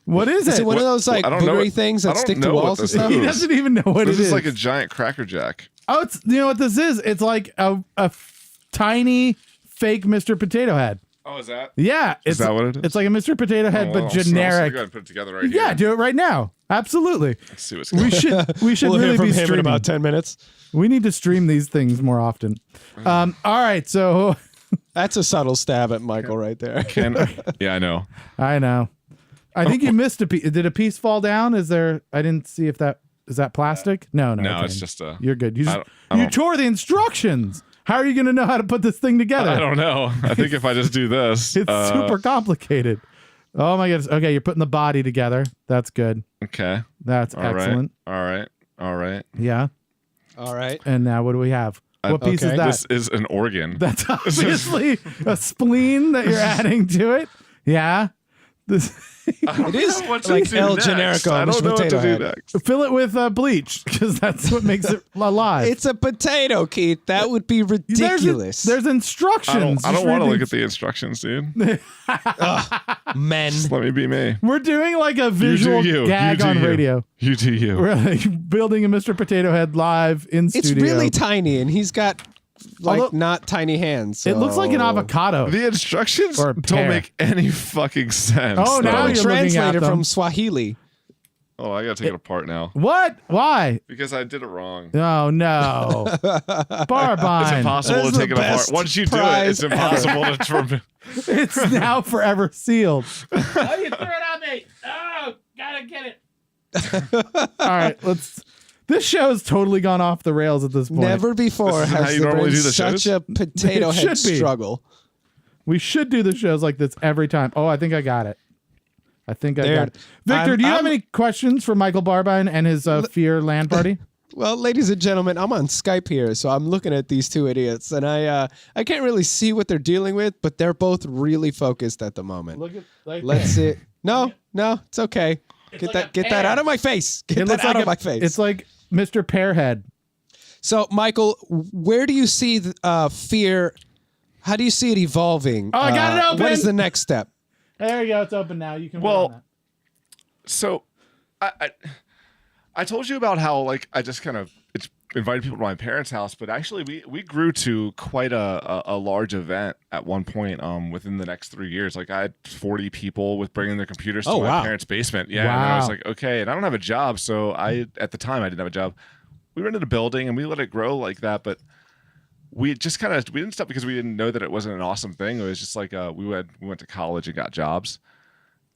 What is Is it? it one of those like I don't know boogery what- things I that don't stick to know what walls and this stuff? He is. doesn't even know what This it is is. like a giant Cracker Jack. Oh, it's you know what this is? It's like a tiny fake Mr. Potato Head. Oh, is that? Yeah, it's that what it is? It's like a Mr. Potato Head, but I'll go generic. ahead and put it together right Yeah, here. do it right now. Absolutely. Let's see what's going We should We'll really hear from be him in streaming. about 10 minutes. We need to stream these things more often. All right, so That's a subtle stab at Michael right there. Yeah, I know. I know. I think you missed a piece. Did a piece fall down? Is there? I didn't see if that is that plastic. No, No, okay. it's just a. You're good. You I just, don't- you tore the instructions. How are you going to know how to put this thing together? I don't know. I think if I just do this, It's super complicated. Oh my goodness. Okay, you're putting the body together. That's good. Okay. That's All right. excellent. All right. All right. Yeah. All right. And now what do we have? What piece okay. is that? This is an organ. That's obviously a spleen that you're adding to it. Yeah. This It is what to like do El next. Generico. I don't Mr. know what Potato to Head. do next. fill it with bleach because that's what makes it alive. It's a potato, Keith. That would be ridiculous. There's instructions. I don't Just want to read look the- at the instructions, dude. Men. Just let me be me. We're doing like a visual you. gag You do on you. radio. You do you. We're like building a Mr. Potato Head live in It's studio. really tiny, and he's got like Although- not tiny hands. It looks like an so- avocado. The instructions Or a don't pear. make any fucking sense. Oh, now though. you're looking at Translated them. from Swahili. Oh, I gotta take it apart now What? Why? because I did it wrong. Oh no. It's Barbine. impossible That is to take the it apart. best Once you do it, prize it's impossible to. It's now forever sealed. Oh, you threw it on me. Oh, gotta get it. All right, let's. This show's totally gone off the rails at this point. Never before This is how has you there normally been do the such shows? a potato It head should be. struggle. We should do the shows like this every time. Oh, I think I got it. I think I There- got it. Victor, do you have I'm- any questions for Michael Barbine and his Fear land party? Well, ladies and gentlemen, I'm on Skype here, so I'm looking at these two idiots, and I can't really see what they're dealing with, but they're both really focused at the moment. Look at like Let's see. No, it's okay. Get like that a get that pear. out of my face. Get it that looks out like of my face. It's like Mr. Pearhead. So, Michael, where do you see fear? How do you see it evolving? Oh, I got it open. What is the next step? There you go. It's open now. You can. Well, put on So, I told you about how like I just kind of invited people to my parents' house, but actually we grew to quite a large event at one point. Within the next 3 years, like I had 40 people with bringing their computers to Oh, my wow. parents' basement. Yeah, and then I was Wow. like, okay, and I don't have a job, so at the time I didn't have a job. We rented a building and we let it grow like that, but we just kind of we didn't stop because we didn't know that it wasn't an awesome thing. It was just like we went to college and got jobs,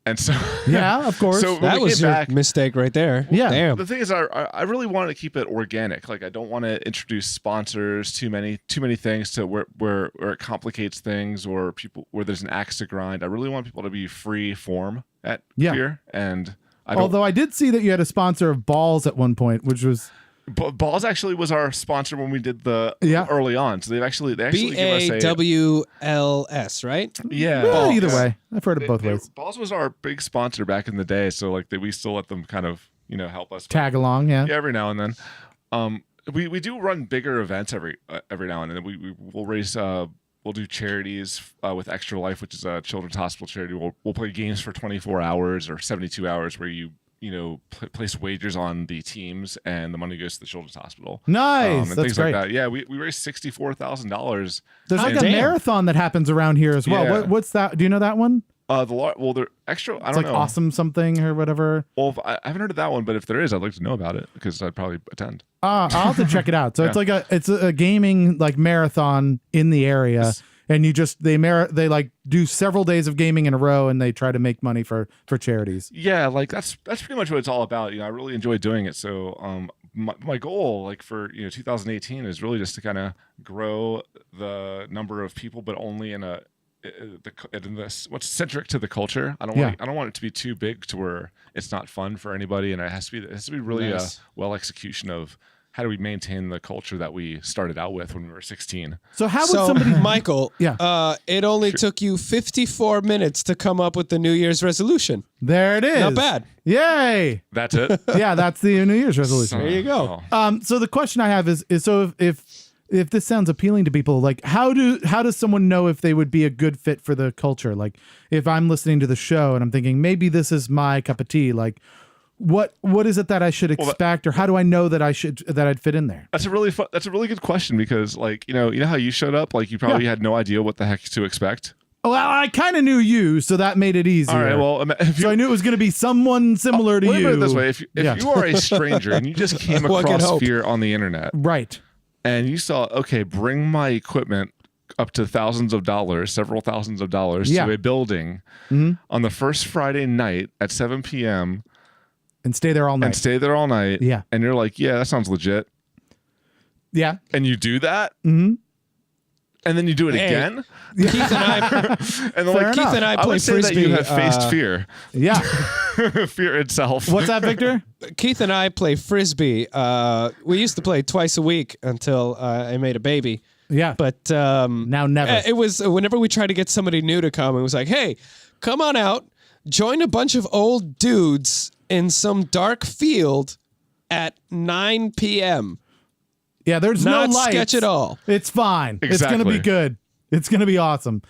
and so that. Yeah, of course. So when That we was came your back, mistake right there. Yeah. Damn. the thing is, I really want to keep it organic. Like I don't want to introduce sponsors too many things to where it complicates things or people where there's an axe to grind. I really want people to be free form at Yeah. Fear, and I don't. Although I did see that you had a sponsor of balls at one point, which was Balls actually was our sponsor when we did the Yeah. early on. So they actually give us a BAWLS, right? yeah. well, Balls. either way. I've heard it both ways. Balls was our big sponsor back in the day. So like we still let them kind of help us. Tag along, yeah. Yeah, every now and then. We do run bigger events every now and then. We'll raise we'll do charities with Extra Life, which is a children's hospital charity. We'll play games for 24 hours or 72 hours where you place wagers on the teams and the money goes to the children's hospital. Nice. And That's things great. like that. Yeah, we raised $64,000. There's like a damn. marathon that happens around here as well. Yeah. What's that? Do you know that one? They're extra. I It's don't like know. awesome something or whatever. Well, I haven't heard of that one, but if there is, I'd like to know about it because I'd probably attend. I'll have to check it out. So it's like a gaming like marathon in the area, and you just they like do several days of gaming in a row, and they try to make money for charities. Yeah, like that's pretty much what it's all about. I really enjoy doing it. So my goal like for 2018 is really just to kind of grow the number of people, but only in what's centric to the culture. I don't want it to be too big to where it's not fun for anybody, and it has to be really Nice. a well execution of how do we maintain the culture that we started out with when we were 16? So how would So, somebody? Michael, Yeah. it only took you 54 minutes to come up with the New Year's resolution. There it is. Not bad. Yay! That's it. Yeah, that's the New Year's resolution. There you go. So the question I have is so if this sounds appealing to people, like how does someone know if they would be a good fit for the culture? Like if I'm listening to the show and I'm thinking maybe this is my cup of tea, like what is it that I should expect, or how do I know that I'd fit in there? That's a really good question, because like you know how you showed up, like you probably had no idea what the heck to expect. Well, I kind of knew you, so that made it easier. All right, well, so I knew it was going to be someone similar to let me you. put it this way: if you are a stranger and you just came One can across hope. fear on the internet, Right. and you saw, okay, bring my equipment up to several thousands of dollars Yeah. to a building on the first Friday night at 7 p.m. And stay there all night. and stay there all night. Yeah. And you're like, yeah, that sounds legit. Yeah. And you do that. Mm-hmm. And then you do it Hey. again. Keith and I, And then Fair like, enough. Keith and I I play would say frisbee. that you have faced fear. Yeah. Fear itself. What's that, Victor? Keith and I play frisbee. We used to play twice a week until I made a baby. Yeah. But Now never. It was whenever we tried to get somebody new to come, it was like, hey, come on out, join a bunch of old dudes in some dark field at 9 p.m. Yeah, there's Not no lights. sketch at all. It's fine. It's going to be Exactly. good. It's going to be awesome.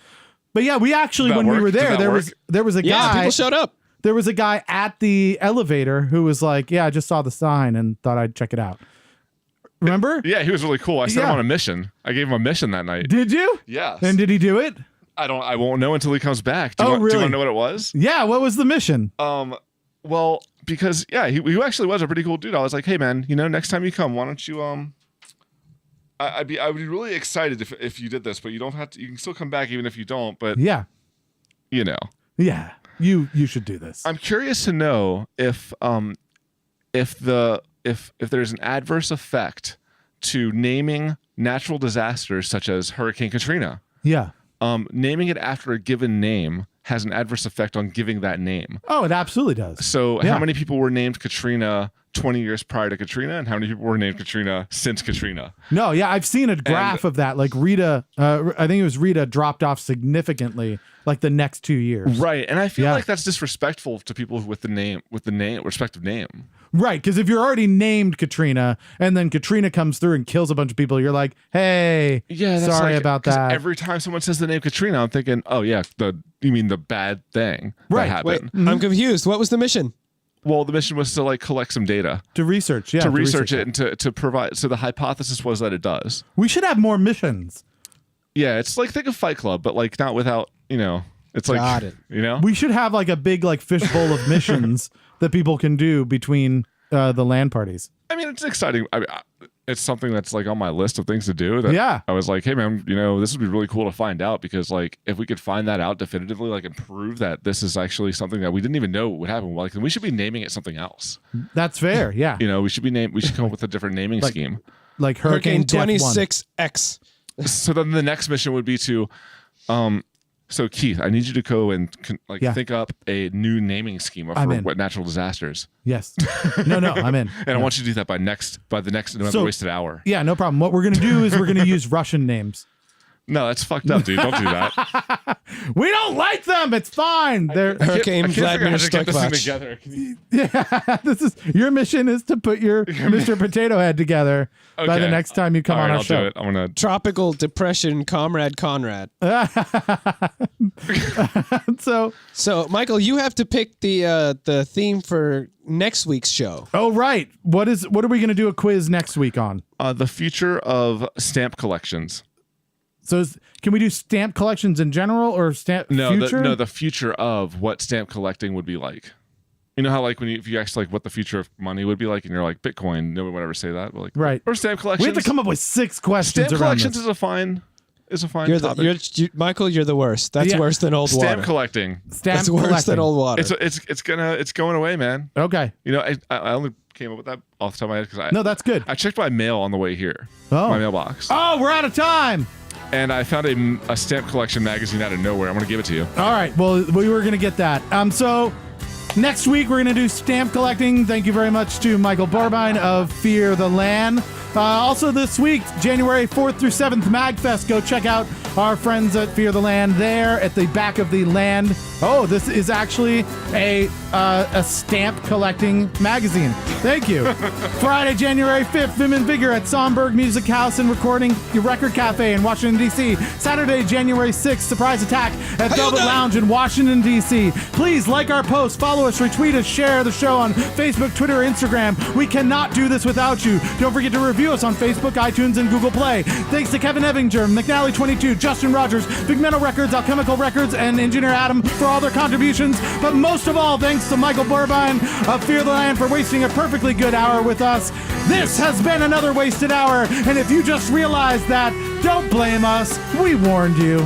But yeah, we actually, Did that when we work? were Did there, that there was a Yeah, guy. people showed up. There was a guy at the elevator who was like, "Yeah, I just saw the sign and thought I'd check it out." Remember? Yeah, he was really cool. I sent him Yeah. on a mission. I gave him a mission that night. Did you? Yes. And did he do it? I won't know until he comes back. Do Oh, you want really? to know what it was? Yeah. What was the mission? Well, because he actually was a pretty cool dude. I was like, hey man, next time you come, why don't you I would be really excited if you did this, but you don't have to. You can still come back even if you don't. But Yeah. Yeah, You should do this. I'm curious to know if there's an adverse effect to naming natural disasters such as Hurricane Katrina. Yeah. Naming it after a given name has an adverse effect on giving that name. Oh, it absolutely does. So Yeah. how many people were named Katrina 20 years prior to Katrina, and how many people were named Katrina since Katrina? No, yeah, I've seen a graph of that. Like Rita, I think it was Rita dropped off significantly like the next 2 years. Right, and I feel Yeah. like that's disrespectful to people with the respective name. Right, because if you're already named Katrina and then Katrina comes through and kills a bunch of people, you're like, hey, That's sorry like- about 'cause that. Every time someone says the name Katrina, I'm thinking, oh yeah, you mean the bad thing Right, that Wait, happened? I'm confused. What was the mission? Well, the mission was to like collect some data, to research, yeah. to research it, and to provide. So the hypothesis was that it does. We should have more missions. Yeah, it's like think of Fight Club, but like not without It's like Got it. We should have like a big like fishbowl of missions that people can do between the LAN parties. I mean, it's exciting. It's something that's like on my list of things to do. That Yeah. I was like, hey man, this would be really cool to find out, because like if we could find that out definitively, like and prove that this is actually something that we didn't even know would happen, like then we should be naming it something else. That's fair, yeah. We should come up with a different naming scheme. Like Hurricane Death 1. 26X. So then the next mission would be to, so Keith, I need you to go and Yeah. think up a new naming scheme I'm for in. what natural disasters. Yes. No, I'm in. And I want you to do that by the next Another Wasted Hour. Yeah, no problem. What we're going to do is we're going to use Russian names. No, that's fucked up, dude. Don't do that. We don't like them. It's fine. They're Hurricane I can't figure out Vladimir how to get this thing Stoikvach. together. Can you- yeah. This is your mission is to put your Mr. Potato Head together by the Okay. next time you come All on right, our I'll show. do it. I'm gonna. Tropical Depression, Comrade Conrad. So, Michael, you have to pick the theme for next week's show. Oh right. What are we going to do a quiz next week on? The future of stamp collections. So can we do stamp collections in general or stamp future? The future of what stamp collecting would be like. You know how like if you ask like what the future of money would be like, and you're like Bitcoin, nobody would ever say that. But like Right. or stamp collections. We have to come up with 6 questions Stamp around collections this. is a fine You're topic. Michael, you're the worst. That's Yeah. worse than old Stamp water. collecting. Stamp That's worse collecting. than old water. It's going away, man. Okay. I only came up with that off the top of my head because No, that's good. I checked my mail on the way here. Oh. My mailbox. Oh, we're out of time. And I found a stamp collection magazine out of nowhere. I'm going to give it to you. All right. Well, we were going to get that. So Next week, we're going to do stamp collecting. Thank you very much to Michael Borbine of Fear the Land. Also this week, January 4th through 7th, MagFest. Go check out our friends at Fear the Land there at the back of the land. Oh, this is actually a stamp collecting magazine. Thank you. Friday, January 5th, Vim and Vigor at Somberg Music House and Recording Record Cafe in Washington, D.C. Saturday, January 6th, Surprise Attack at Velvet Lounge in Washington, D.C. Please like our posts, follow us, retweet us, share the show on Facebook, Twitter, Instagram. We cannot do this without you. Don't forget to review us on Facebook, iTunes, and Google Play. Thanks to Kevin Evinger, McNally22, Justin Rogers, Big Metal Records, Alchemical Records, and Engineer Adam for all their contributions. But most of all, thanks to Michael Borbine of Fear the Land for wasting a perfectly good hour with us. This has been another wasted hour, and if you just realized that, don't blame us. We warned you.